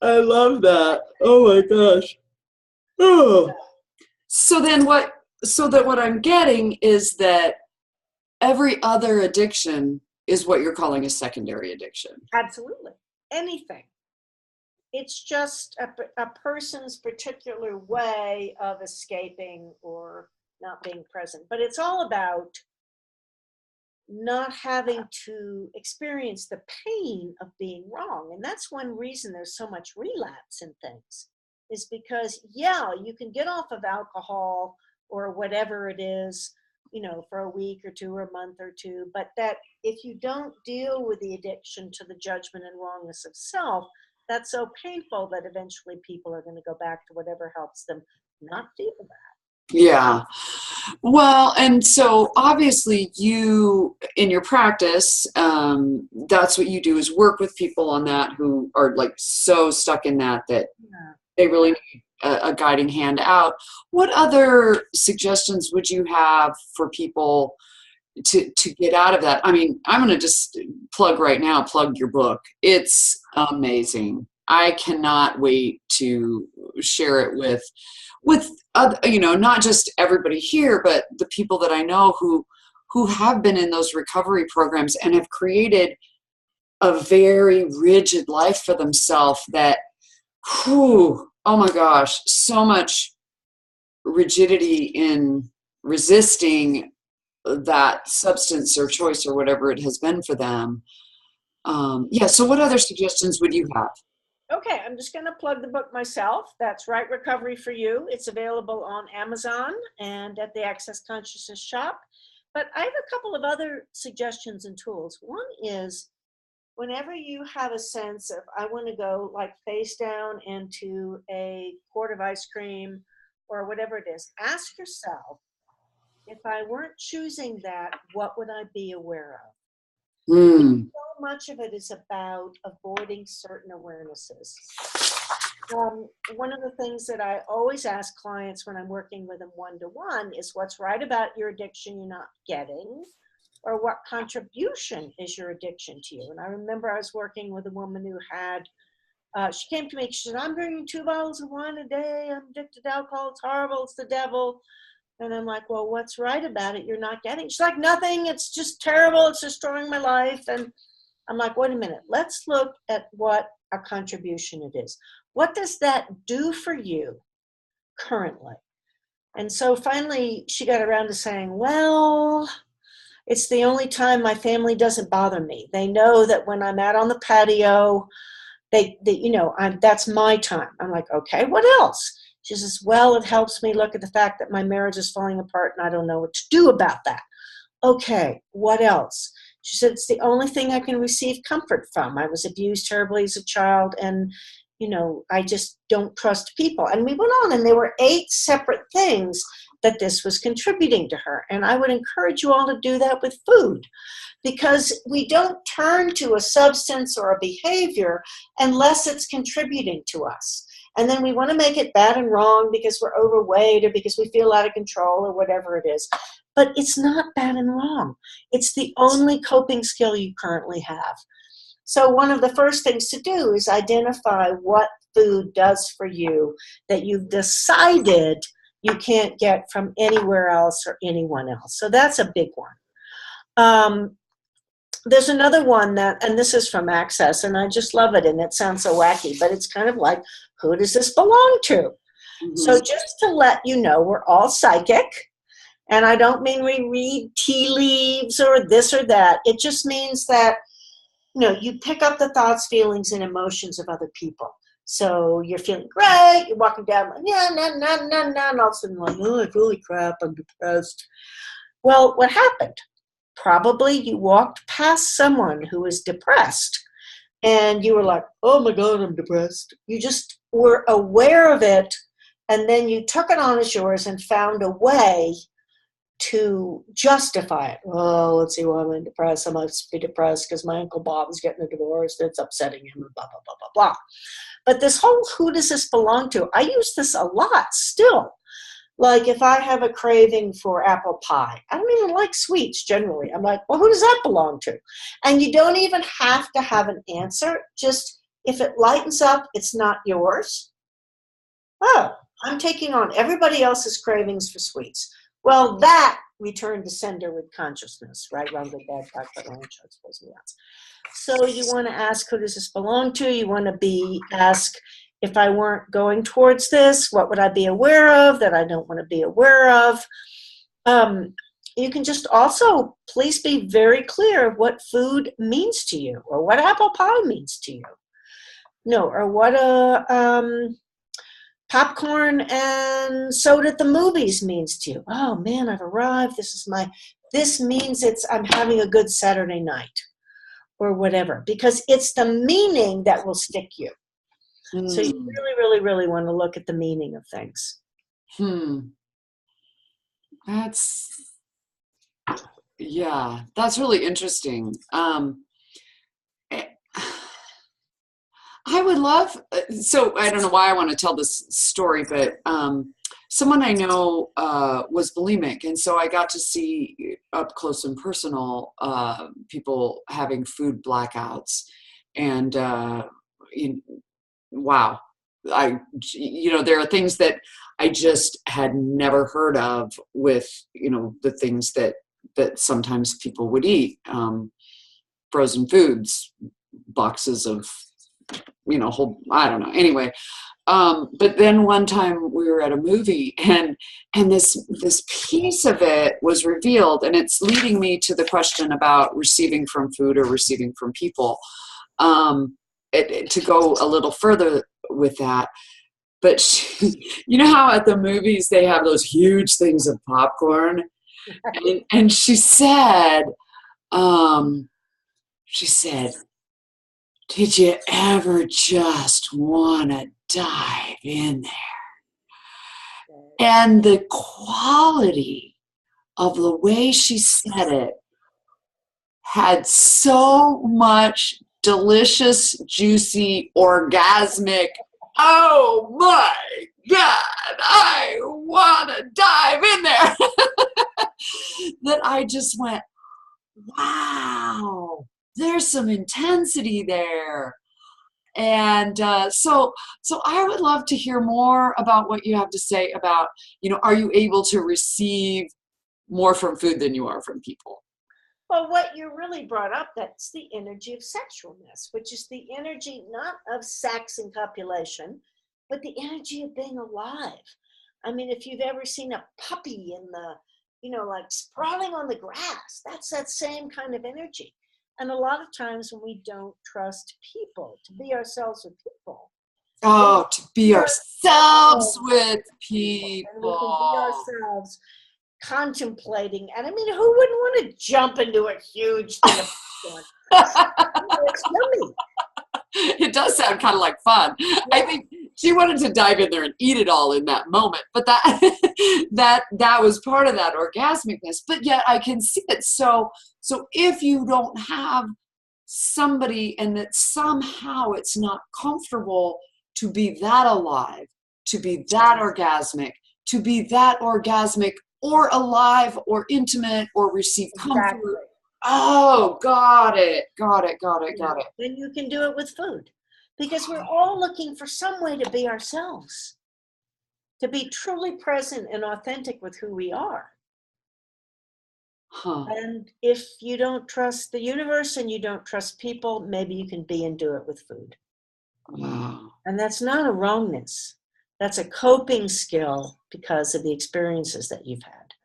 I love that. Oh my gosh. Oh. So what I'm getting is that every other addiction is what you're calling a secondary addiction. Absolutely. Anything. It's just a person's particular way of escaping or not being present. But it's all about not having to experience the pain of being wrong. And that's one reason there's so much relapse in things, is because, you can get off of alcohol or whatever it is, you know, for a week or two or a month or two, but that if you don't deal with the addiction to the judgment and wrongness of self, that's so painful that eventually people are going to go back to whatever helps them not feel that. Yeah. Well, and so obviously you, in your practice, that's what you do, is work with people on that who are like so stuck in that they really need a guiding hand out. What other suggestions would you have for people to get out of that? I mean, I'm going to just plug your book. It's amazing. I cannot wait to share it with other, not just everybody here, but the people that I know who have been in those recovery programs and have created a very rigid life for themselves that, oh my gosh, so much rigidity in resisting that substance or choice or whatever it has been for them. Yeah, so what other suggestions would you have? Okay, I'm just going to plug the book myself. That's Right Recovery for You. It's available on Amazon and at the Access Consciousness shop. But I have a couple of other suggestions and tools. One is whenever you have a sense of, I want to go like face down into a quart of ice cream or whatever it is, ask yourself, if I weren't choosing that, what would I be aware of? Mm. So much of it is about avoiding certain awarenesses. One of the things that I always ask clients when I'm working with them one-to-one is what's right about your addiction you're not getting, or what contribution is your addiction to you? And I remember I was working with a woman who had, she came to me, she said, I'm drinking 2 bottles of wine a day, I'm addicted to alcohol, it's horrible, it's the devil. And I'm like, well, what's right about it you're not getting? She's like, nothing, it's just terrible, it's destroying my life. And I'm like, wait a minute, let's look at what a contribution it is. What does that do for you currently? And so finally she got around to saying, well, it's the only time my family doesn't bother me. They know that when I'm out on the patio, that's my time. I'm like, okay, what else? She says, well, it helps me look at the fact that my marriage is falling apart and I don't know what to do about that. Okay, what else? She said, it's the only thing I can receive comfort from. I was abused terribly as a child and, I just don't trust people. And we went on and there were 8 separate things that this was contributing to her. And I would encourage you all to do that with food, because we don't turn to a substance or a behavior unless it's contributing to us. And then we want to make it bad and wrong because we're overweight or because we feel out of control or whatever it is. But it's not bad and wrong. It's the only coping skill you currently have. So one of the first things to do is identify what food does for you that you've decided you can't get from anywhere else or anyone else. So that's a big one. There's another one and this is from Access, and I just love it, and it sounds so wacky, but it's kind of like, who does this belong to? Mm-hmm. So just to let you know, we're all psychic, and I don't mean we read tea leaves or this or that. It just means that, you pick up the thoughts, feelings, and emotions of other people. So you're feeling great, you're walking down, like, yeah, and all of a sudden, like, oh, I feel like crap, I'm depressed. Well, what happened? Probably you walked past someone who was depressed and you were like, oh my God, I'm depressed. You just were aware of it, and then you took it on as yours and found a way to justify it. Oh, let's see why I'm depressed. I must be depressed because my Uncle Bob is getting a divorce. It's upsetting him, blah, blah, blah, blah, blah. But this whole who does this belong to? I use this a lot still. Like if I have a craving for apple pie, I don't even like sweets generally. I'm like, well, who does that belong to? And you don't even have to have an answer. Just if it lightens up, it's not yours. Oh, I'm taking on everybody else's cravings for sweets. Well, that returned to sender with consciousness, right? Around the bed, Dr. Ranch, I suppose. So you want to ask, who does this belong to? You want to ask, if I weren't going towards this, what would I be aware of that I don't want to be aware of? You can just also, please be very clear what food means to you, or what apple pie means to you. Or what popcorn and soda at the movies means to you. Oh man, I've arrived. This means I'm having a good Saturday night, or whatever, because it's the meaning that will stick you. So you really, really, really want to look at the meaning of things. That's really interesting. I would love, so I don't know why I want to tell this story, but someone I know was bulimic. And so I got to see up close and personal people having food blackouts. And wow, there are things that I just had never heard of with, the things that sometimes people would eat, frozen foods, boxes of, I don't know. Anyway, but then one time we were at a movie and this piece of it was revealed, and it's leading me to the question about receiving from food or receiving from people. To go a little further with that, but you know how at the movies they have those huge things of popcorn, and she said, did you ever just want to dive in there? And the quality of the way she said it had so much delicious, juicy, orgasmic, oh my God, I want to dive in there, that I just went, wow, there's some intensity there. And so I would love to hear more about what you have to say about, are you able to receive more from food than you are from people? Well, what you really brought up, that's the energy of sexualness, which is the energy not of sex and copulation, but the energy of being alive. I mean, if you've ever seen a puppy in the, like sprawling on the grass, that's that same kind of energy. And a lot of times when we don't trust people, to be ourselves with people. Oh, to be ourselves with people. And we can be ourselves contemplating. And I mean, who wouldn't want to jump into a huge thing of popcorn? It's yummy. It does sound kind of like fun. Yeah. I think she wanted to dive in there and eat it all in that moment, but that was part of that orgasmicness. But yet I can see it. So if you don't have somebody and that somehow it's not comfortable to be that alive, to be that orgasmic, or alive or intimate or receive comfort. Exactly. Oh, got it. Then you can do it with food, because we're all looking for some way to be ourselves, to be truly present and authentic with who we are. Huh. And if you don't trust the universe and you don't trust people, maybe you can be and do it with food. Wow. And that's not a wrongness. That's a coping skill because of the experiences that you've had.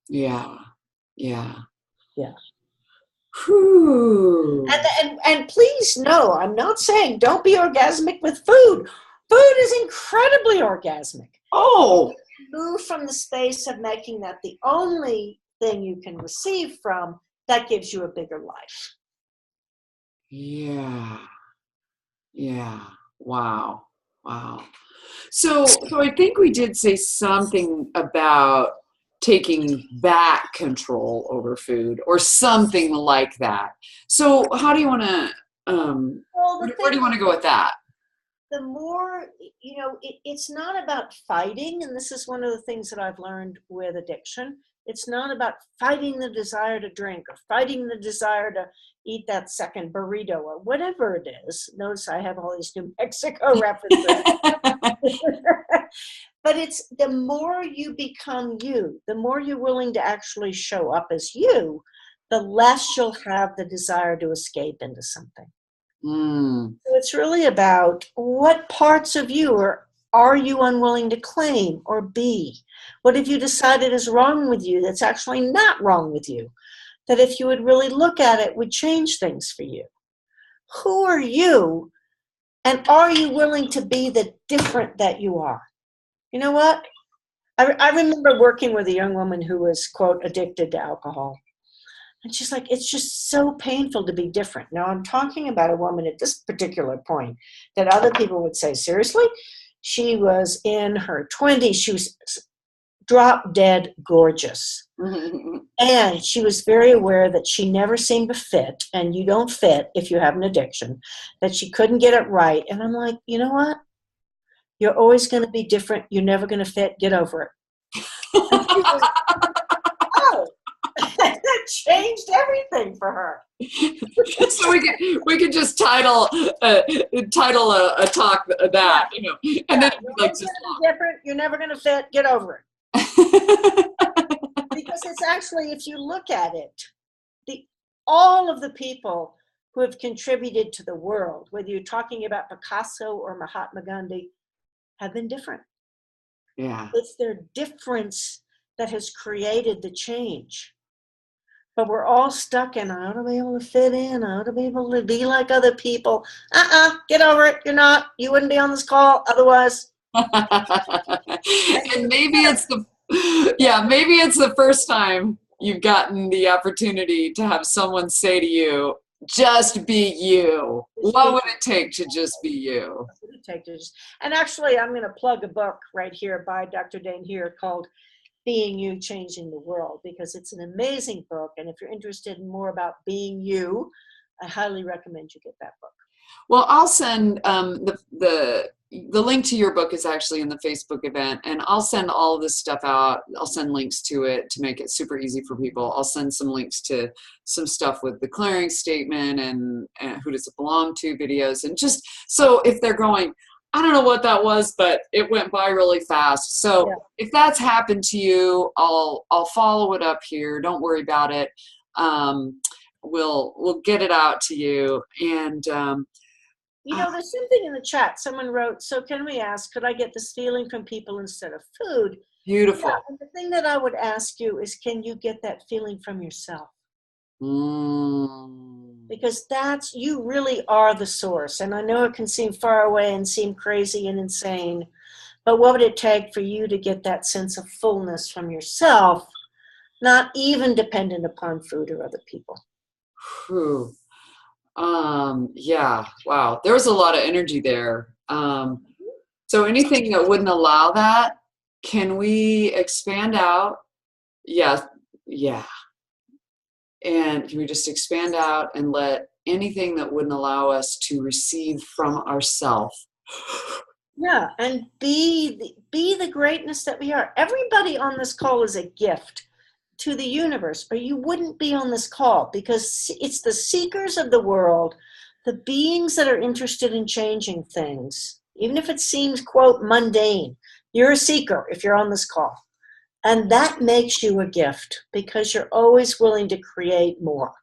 Yeah. Whew. And please know, I'm not saying don't be orgasmic with food. Food is incredibly orgasmic. Oh. Move from the space of making that the only thing you can receive from, that gives you a bigger life. Yeah. Wow. So I think we did say something about taking back control over food or something like that. So how do you want to, where do you want to go with that? The more, it's not about fighting. And this is one of the things that I've learned with addiction. It's not about fighting the desire to drink or fighting the desire to eat that second burrito or whatever it is. Notice I have all these New Mexico references. But it's the more you become you, the more you're willing to actually show up as you, the less you'll have the desire to escape into something. So it's really about what parts of you are you unwilling to claim or be? What have you decided is wrong with you that's actually not wrong with you? That if you would really look at it, would change things for you? Who are you? And are you willing to be the different that you are? You know what? I remember working with a young woman who was, quote, addicted to alcohol. And she's like, it's just so painful to be different. Now, I'm talking about a woman at this particular point that other people would say, seriously? She was in her 20s. She was drop dead gorgeous. And she was very aware that she never seemed to fit, and you don't fit if you have an addiction, that she couldn't get it right. And I'm like, you know what? You're always going to be different. You're never going to fit. Get over it. And she was, oh, that changed everything for her. So we could just title a talk that, you know, and then like just different. You're never going to fit. Get over it. Because it's actually, if you look at it, all of the people who have contributed to the world, whether you're talking about Picasso or Mahatma Gandhi, have been different. Yeah. It's their difference that has created the change. But we're all stuck in, I ought to be able to fit in. I ought to be able to be like other people. Get over it. You're not. You wouldn't be on this call otherwise. And maybe it's the first time you've gotten the opportunity to have someone say to you, just be you. What would it take to just be you? What would it take to just, and actually, I'm going to plug a book right here by Dr. Dane here called Being You, Changing the World, because it's an amazing book. And if you're interested in more about being you, I highly recommend you get that book. Well, I'll send the link to your book is actually in the Facebook event, and I'll send all of this stuff out. I'll send links to it to make it super easy for people. I'll send some links to some stuff with the clearing statement and who does it belong to videos, and just so if they're going, I don't know what that was, but it went by really fast. So if that's happened to you, I'll follow it up here. Don't worry about it. We'll get it out to you. And you know, there's something in the chat. Someone wrote, so can we ask, could I get this feeling from people instead of food? Beautiful. Yeah, and the thing that I would ask you is, can you get that feeling from yourself? Because you really are the source. And I know it can seem far away and seem crazy and insane, but what would it take for you to get that sense of fullness from yourself, not even dependent upon food or other people? Whew. Yeah, wow. There was a lot of energy there. So anything that wouldn't allow that, can we expand out? Yeah. And can we just expand out and let anything that wouldn't allow us to receive from ourselves? Yeah, and be the greatness that we are. Everybody on this call is a gift to the universe, or you wouldn't be on this call, because it's the seekers of the world, the beings that are interested in changing things, even if it seems, quote, mundane. You're a seeker if you're on this call. And that makes you a gift, because you're always willing to create more.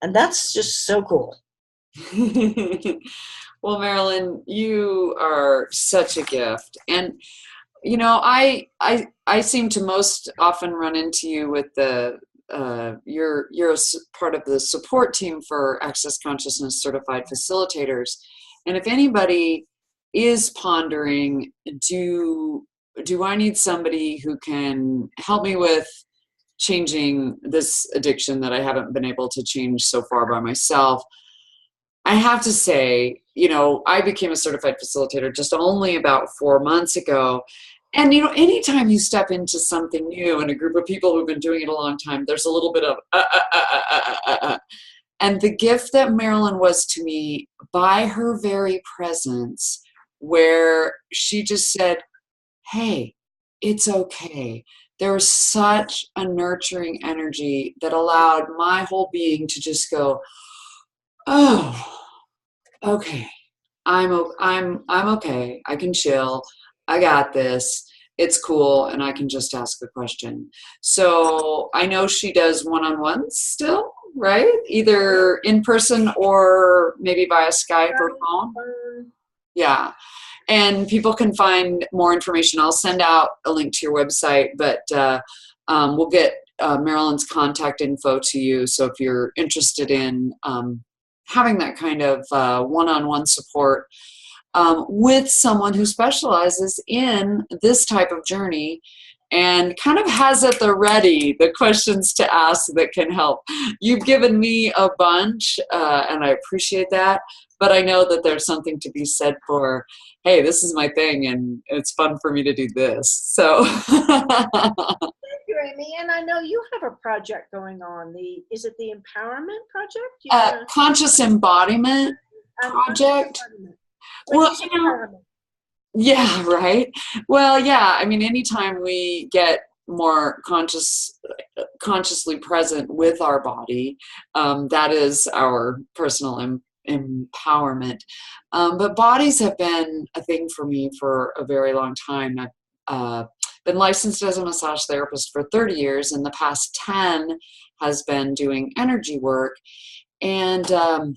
And that's just so cool. Well, Marilyn, you are such a gift. And you know, I seem to most often run into you with you're a part of the support team for Access Consciousness certified facilitators. And if anybody is pondering, do I need somebody who can help me with changing this addiction that I haven't been able to change so far by myself? I have to say, you know, I became a certified facilitator just only about 4 months ago. And, you know, anytime you step into something new in a group of people who've been doing it a long time, there's a little bit of, And the gift that Marilyn was to me by her very presence, where she just said, hey, it's okay. There was such a nurturing energy that allowed my whole being to just go, oh, okay. I'm okay. I can chill. I got this. It's cool. And I can just ask the question. So I know she does one-on-ones still, right? Either in person or maybe via Skype or phone. Yeah. And people can find more information. I'll send out a link to your website, but we'll get Marilyn's contact info to you. So if you're interested in having that kind of one-on-one support with someone who specializes in this type of journey and kind of has at the ready the questions to ask that can help. You've given me a bunch, and I appreciate that, but I know that there's something to be said for, hey, this is my thing, and it's fun for me to do this. So. Thank you, Amy. And I know you have a project going on. Is it the Empowerment Project? You wanna, Conscious Embodiment Project. which Well, is empowerment. yeah, right. Well, yeah. I mean, anytime we get more consciously present with our body, that is our personal empowerment. But bodies have been a thing for me for a very long time. I've been licensed as a massage therapist for 30 years, and the past 10 has been doing energy work. And a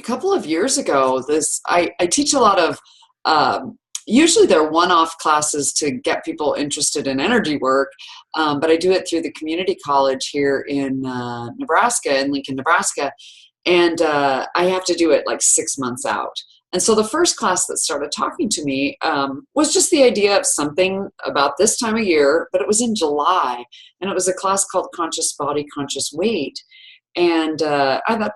couple of years ago, I teach a lot of usually they're one-off classes to get people interested in energy work, but I do it through the community college here in Nebraska, in Lincoln, Nebraska, and I have to do it like 6 months out. And so the first class that started talking to me was just the idea of something about this time of year, but it was in July, and it was a class called Conscious Body, Conscious Weight. And I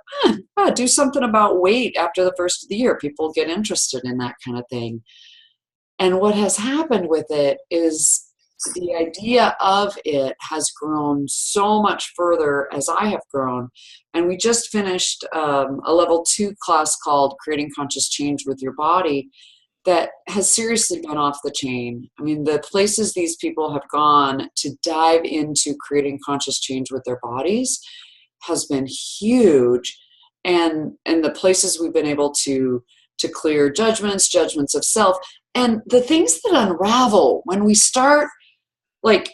thought, do something about weight after the first of the year. People get interested in that kind of thing. And what has happened with it is the idea of it has grown so much further as I have grown. And we just finished a level 2 class called Creating Conscious Change with Your Body that has seriously been off the chain. I mean, the places these people have gone to dive into creating conscious change with their bodies has been huge. And the places we've been able to clear judgments of self, and the things that unravel when we start, like,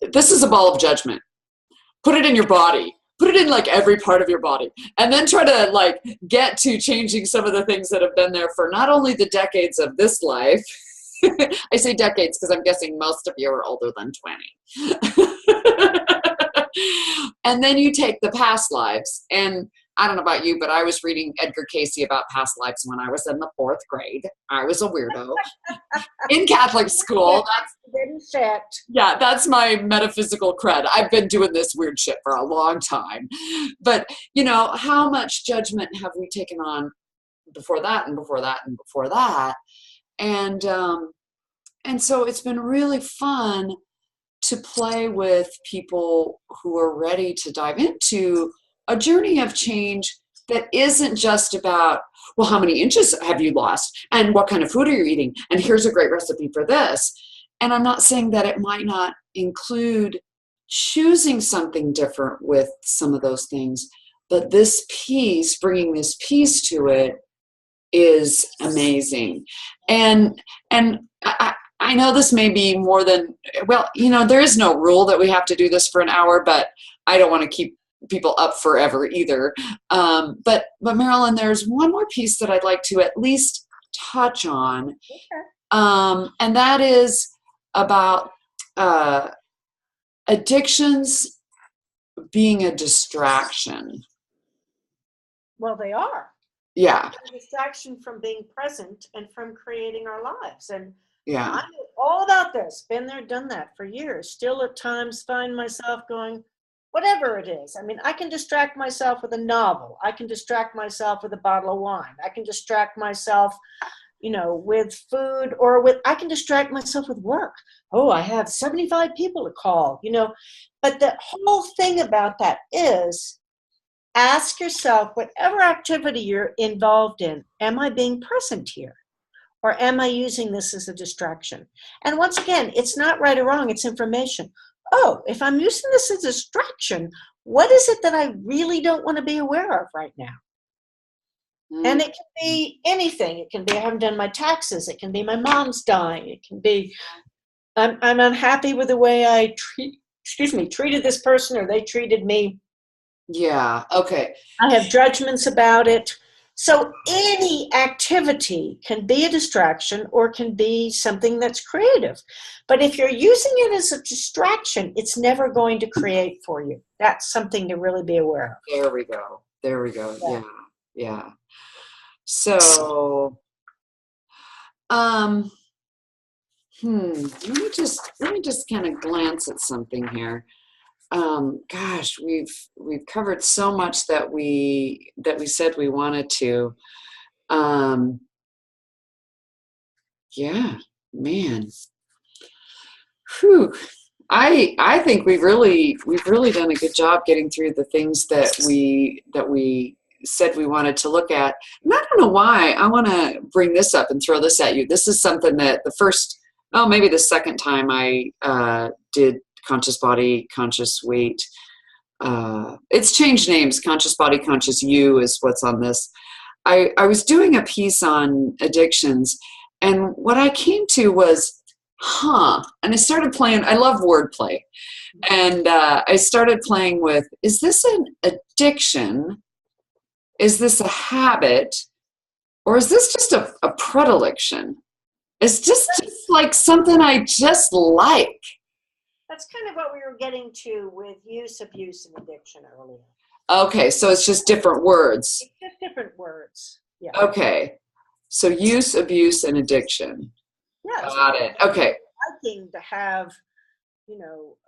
this is a ball of judgment. Put it in your body. Put it in like every part of your body. And then try to like get to changing some of the things that have been there for not only the decades of this life. I say decades because I'm guessing most of you are older than 20. And then you take the past lives, and I don't know about you, but I was reading Edgar Cayce about past lives when I was in the 4th grade. I was a weirdo in Catholic school. That's my metaphysical cred. I've been doing this weird shit for a long time. But, you know, how much judgment have we taken on before that and before that and before that? And so it's been really fun to play with people who are ready to dive into a journey of change that isn't just about, well, how many inches have you lost? And what kind of food are you eating? And here's a great recipe for this. And I'm not saying that it might not include choosing something different with some of those things, but this piece, bringing this piece to it, is amazing. And I know this may be more than, well, you know, there is no rule that we have to do this for an hour, but I don't want to keep people up forever either. But Marilyn, there's one more piece that I'd like to at least touch on. Okay. And that is about addictions being a distraction. Well, they are. Yeah. A distraction from being present and from creating our lives. And yeah, I'm all about this. Been there, done that for years. Still at times find myself going, whatever it is. I mean, I can distract myself with a novel. I can distract myself with a bottle of wine. I can distract myself, you know, with food, or I can distract myself with work. Oh, I have 75 people to call, you know. But the whole thing about that is, ask yourself, whatever activity you're involved in, am I being present here? Or am I using this as a distraction? And once again, it's not right or wrong, it's information. Oh, if I'm using this as a distraction, what is it that I really don't want to be aware of right now? And it can be anything. It can be I haven't done my taxes. It can be my mom's dying. It can be I'm unhappy with the way I treated this person, or they treated me. Yeah, okay. I have judgments about it. So any activity can be a distraction or can be something that's creative. But if you're using it as a distraction, it's never going to create for you. That's something to really be aware of. There we go. Yeah. So, let me just kind of glance at something here. Gosh, we've covered so much that we said we wanted to. Yeah, man. Whew. I think we've really done a good job getting through the things that we said we wanted to look at. And I don't know why I want to bring this up and throw this at you. This is something that maybe the second time I did conscious body, conscious weight. It's changed names. Conscious body, conscious you is what's on this. I was doing a piece on addictions, and what I came to was, and I started playing. I love wordplay, and I started playing with, is this an addiction? Is this a habit? Or is this just a predilection? Is this just like something I just like? That's kind of what we were getting to with use, abuse, and addiction earlier. Okay, so it's just different words. It's just different words. Yeah. Okay, so use, abuse, and addiction. Yeah. Got it. Okay. Liking to have,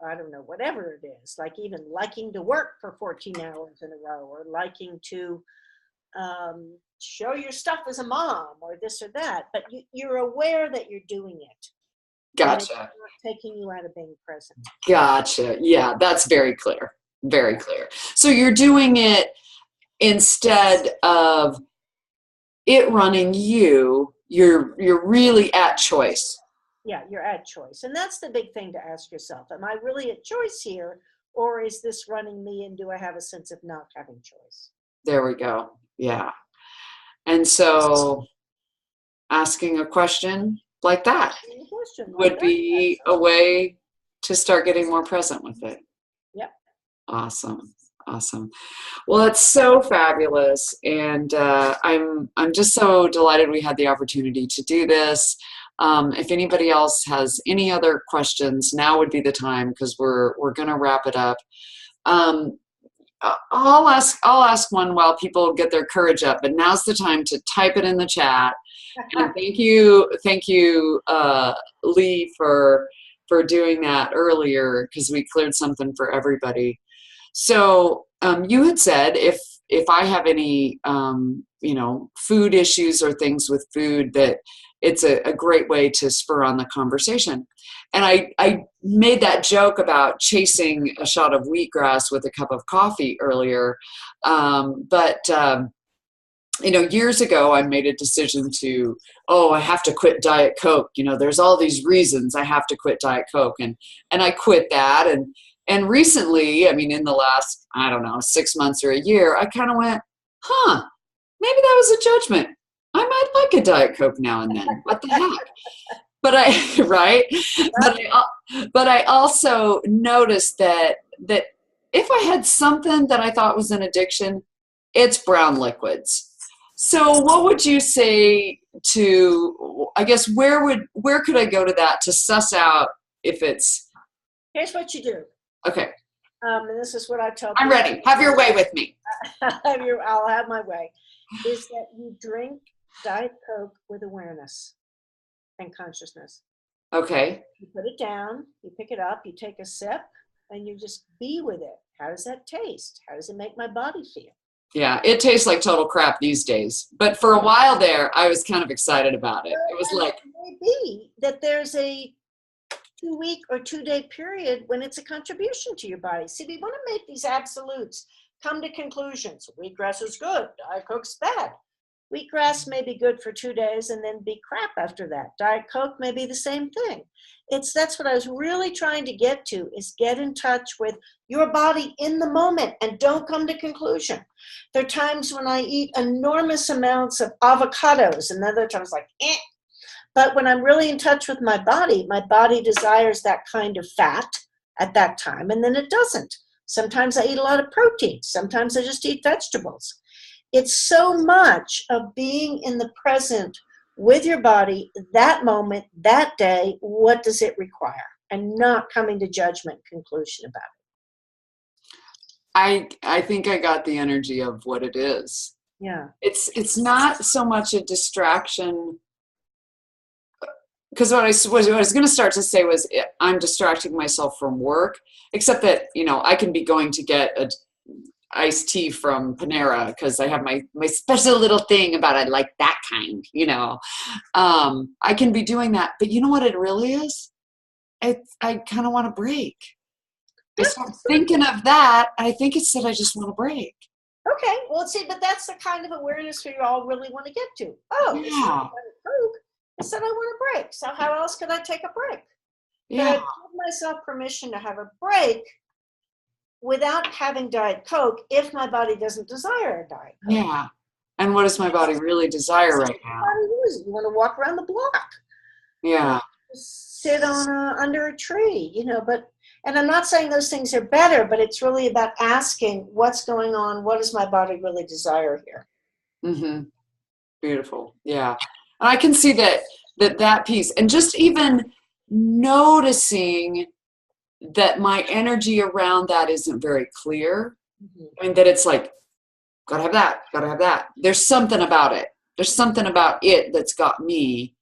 I don't know, whatever it is, like even liking to work for 14 hours in a row, or liking to show your stuff as a mom, or this or that. But you're aware that you're doing it. Gotcha. It's not taking you out of being present. Gotcha. Yeah, that's very clear. Very clear. So you're doing it instead of it running you. You're really at choice. Yeah, you're at choice. And that's the big thing to ask yourself. Am I really at choice here? Or is this running me, and do I have a sense of not having choice? There we go. Yeah. And so asking a question like that would be a way to start getting more present with it. Yep. Awesome. Well, it's so fabulous. And I'm just so delighted we had the opportunity to do this. If anybody else has any other questions, now would be the time, because we're going to wrap it up. I'll ask one while people get their courage up, but now's the time to type it in the chat. And thank you, Lee, for doing that earlier, because we cleared something for everybody. So you had said if I have any food issues or things with food, that it's a great way to spur on the conversation. And I made that joke about chasing a shot of wheatgrass with a cup of coffee earlier. But years ago, I made a decision to, I have to quit Diet Coke. There's all these reasons I have to quit Diet Coke. And I quit that. And recently, in the last, 6 months or a year, I kind of went, maybe that was a judgment. I might like a Diet Coke now and then. What the heck? But I also noticed that if I had something that I thought was an addiction, it's brown liquids. So what would you say to, I guess, where could I go to that to suss out if it's... Here's what you do. Okay. And this is what I tell people. I'm ready. Have your way with me. I'll have my way. Is that you drink Diet Coke with awareness and consciousness. Okay. You put it down, you pick it up, you take a sip, and you just be with it. How does that taste? How does it make my body feel? Yeah, it tastes like total crap these days. But for a while there, I was kind of excited about it. It was like... It may be that there's a 2-week or 2-day period when it's a contribution to your body. See, we want to make these absolutes, come to conclusions. Wheatgrass is good, Diet Coke's bad. Wheatgrass may be good for 2 days and then be crap after that. Diet Coke may be the same thing. That's what I was really trying to get to, is get in touch with your body in the moment and don't come to conclusion. There are times when I eat enormous amounts of avocados, and other times like, But when I'm really in touch with my body desires that kind of fat at that time, and then it doesn't. Sometimes I eat a lot of protein. Sometimes I just eat vegetables. It's so much of being in the present with your body, that moment, that day, what does it require? And not coming to judgment conclusion about it. I think I got the energy of what it is. Yeah. It's not so much a distraction, because what I was going to start to say was I'm distracting myself from work, except that, I can be going to get a iced tea from Panera because I have my special little thing about I like that kind, I can be doing that. But you know what it really is? I kind of want to break. I start thinking of that. I think it's that I just want to break. Okay, well, see, but that's the kind of awareness we all really want to get to. Oh, it's not about a Coke. I said I want a break. So how else could I take a break? But I give myself permission to have a break without having Diet Coke if my body doesn't desire a Diet Coke. Yeah. And what does my body really desire right now? You want to walk around the block. Yeah. Sit on under a tree, and I'm not saying those things are better, but it's really about asking what's going on. What does my body really desire here? Mm-hmm. Beautiful. Yeah. And I can see that piece, and just even noticing that my energy around that isn't very clear. Mm-hmm. I mean, that it's like, gotta have that. There's something about it. There's something about it that's got me.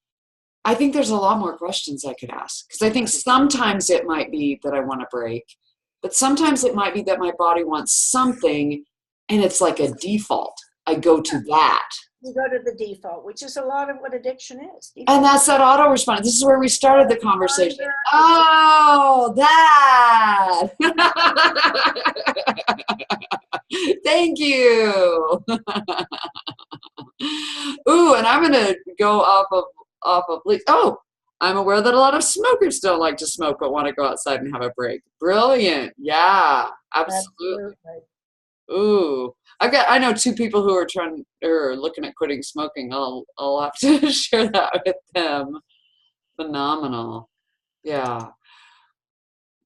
I think there's a lot more questions I could ask, because I think sometimes it might be that I want to break, but sometimes it might be that my body wants something and it's like a default. I go to that. You go to the default, which is a lot of what addiction is. Default. And that's that auto response. This is where we started the conversation. Oh, that. Thank you. Ooh, and I'm going to go off of I'm aware that a lot of smokers don't like to smoke but want to go outside and have a break. Brilliant. Yeah, absolutely. Ooh, I know 2 people who are looking at quitting smoking. I'll have to share that with them. Phenomenal. Yeah.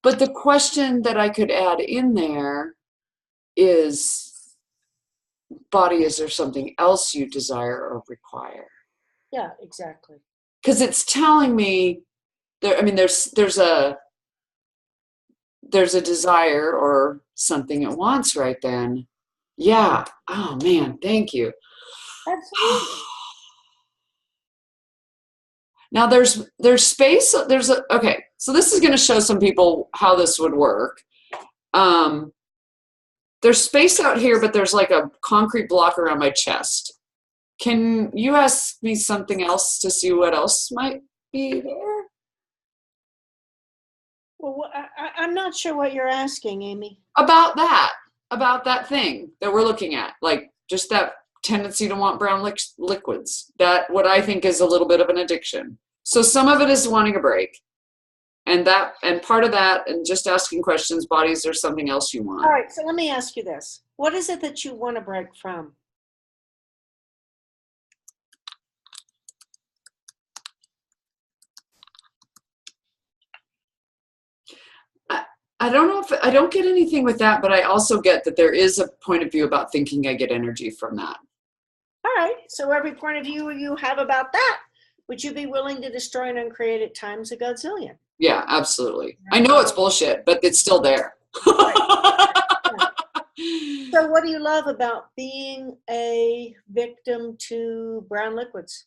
But the question that I could add in there is, body, is there something else you desire or require? Yeah, exactly. Because it's telling me there's a desire or something it wants right then. Yeah. Oh man, thank you. Absolutely. Now there's space. Okay. So this is going to show some people how this would work. There's space out here, but there's like a concrete block around my chest. Can you ask me something else to see what else might be there? Well, I'm not sure what you're asking, Amy. About that thing that we're looking at, like just that tendency to want brown liquids, that what I think is a little bit of an addiction. So some of it is wanting a break, and part of that, and just asking questions, body, is there something else you want? All right, so let me ask you this. What is it that you want to break from? I don't know if I don't get anything with that, but I also get that there is a point of view about thinking I get energy from that. All right. So every point of view you have about that, would you be willing to destroy and uncreate it times a godzillion? Yeah, absolutely. I know it's bullshit, but it's still there. Right. So what do you love about being a victim to brown liquids?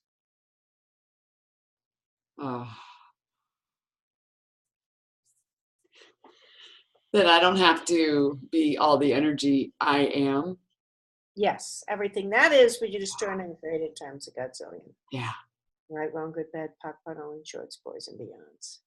That I don't have to be all the energy I am. Yes, everything that is, would you destroy and create it times a godzillion? Yeah. Right, wrong, good, bad, POC, POD, shorts, boys, and beyonds.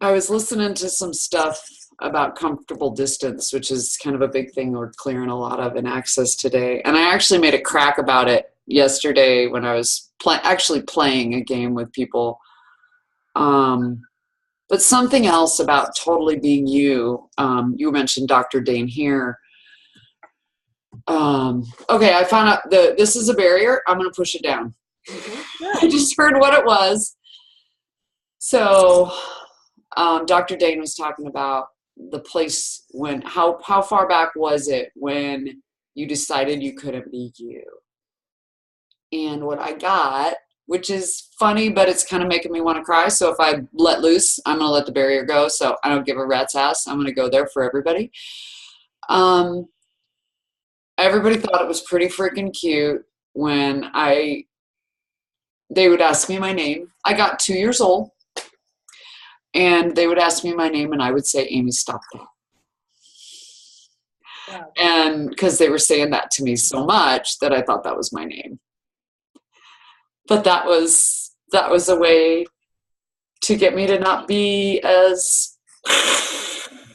I was listening to some stuff about comfortable distance, which is kind of a big thing we're clearing a lot of in Access today. And I actually made a crack about it yesterday when I was actually playing a game with people. But something else about totally being you. You mentioned Dr. Dane here. Okay, I found out this is a barrier. I'm going to push it down. I just heard what it was. So Dr. Dane was talking about the place when, how far back was it when you decided you couldn't be you? And what I got, which is funny, but it's kind of making me want to cry. So if I let loose, I'm going to let the barrier go. So I don't give a rat's ass. I'm going to go there for everybody. Everybody thought it was pretty freaking cute when they would ask me my name. I got 2 years old, and they would ask me my name, and I would say, Amy, stop that. Wow. And because they were saying that to me so much that I thought that was my name. But that was a way to get me to not be as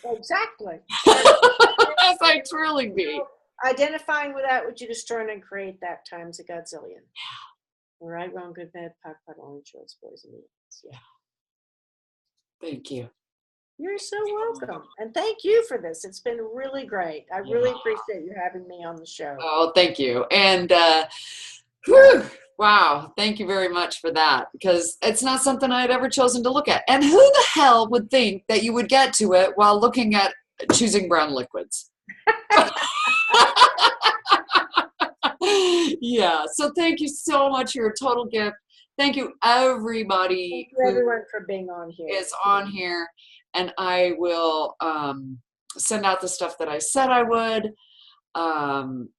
Exactly. as I truly be. Identifying with that, would you just turn and create that times a godzillion? Right, wrong, good, bad, POC, POD, orange, shorts, boys, and mediums. Yeah. Thank you. You're so welcome. And thank you for this. It's been really great. I really appreciate you having me on the show. Oh, thank you. And whew, wow, thank you very much for that, because it's not something I had ever chosen to look at. And who the hell would think that you would get to it while looking at choosing brown liquids? Yeah, so thank you so much. You're a total gift. Thank you, everybody. Thank you, everyone, for being on here. Is on here, and I will send out the stuff that I said I would.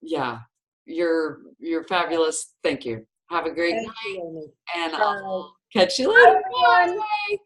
Yeah, you're fabulous. Thank you. Have a great night, and I'll catch you later. Bye, everyone. Bye.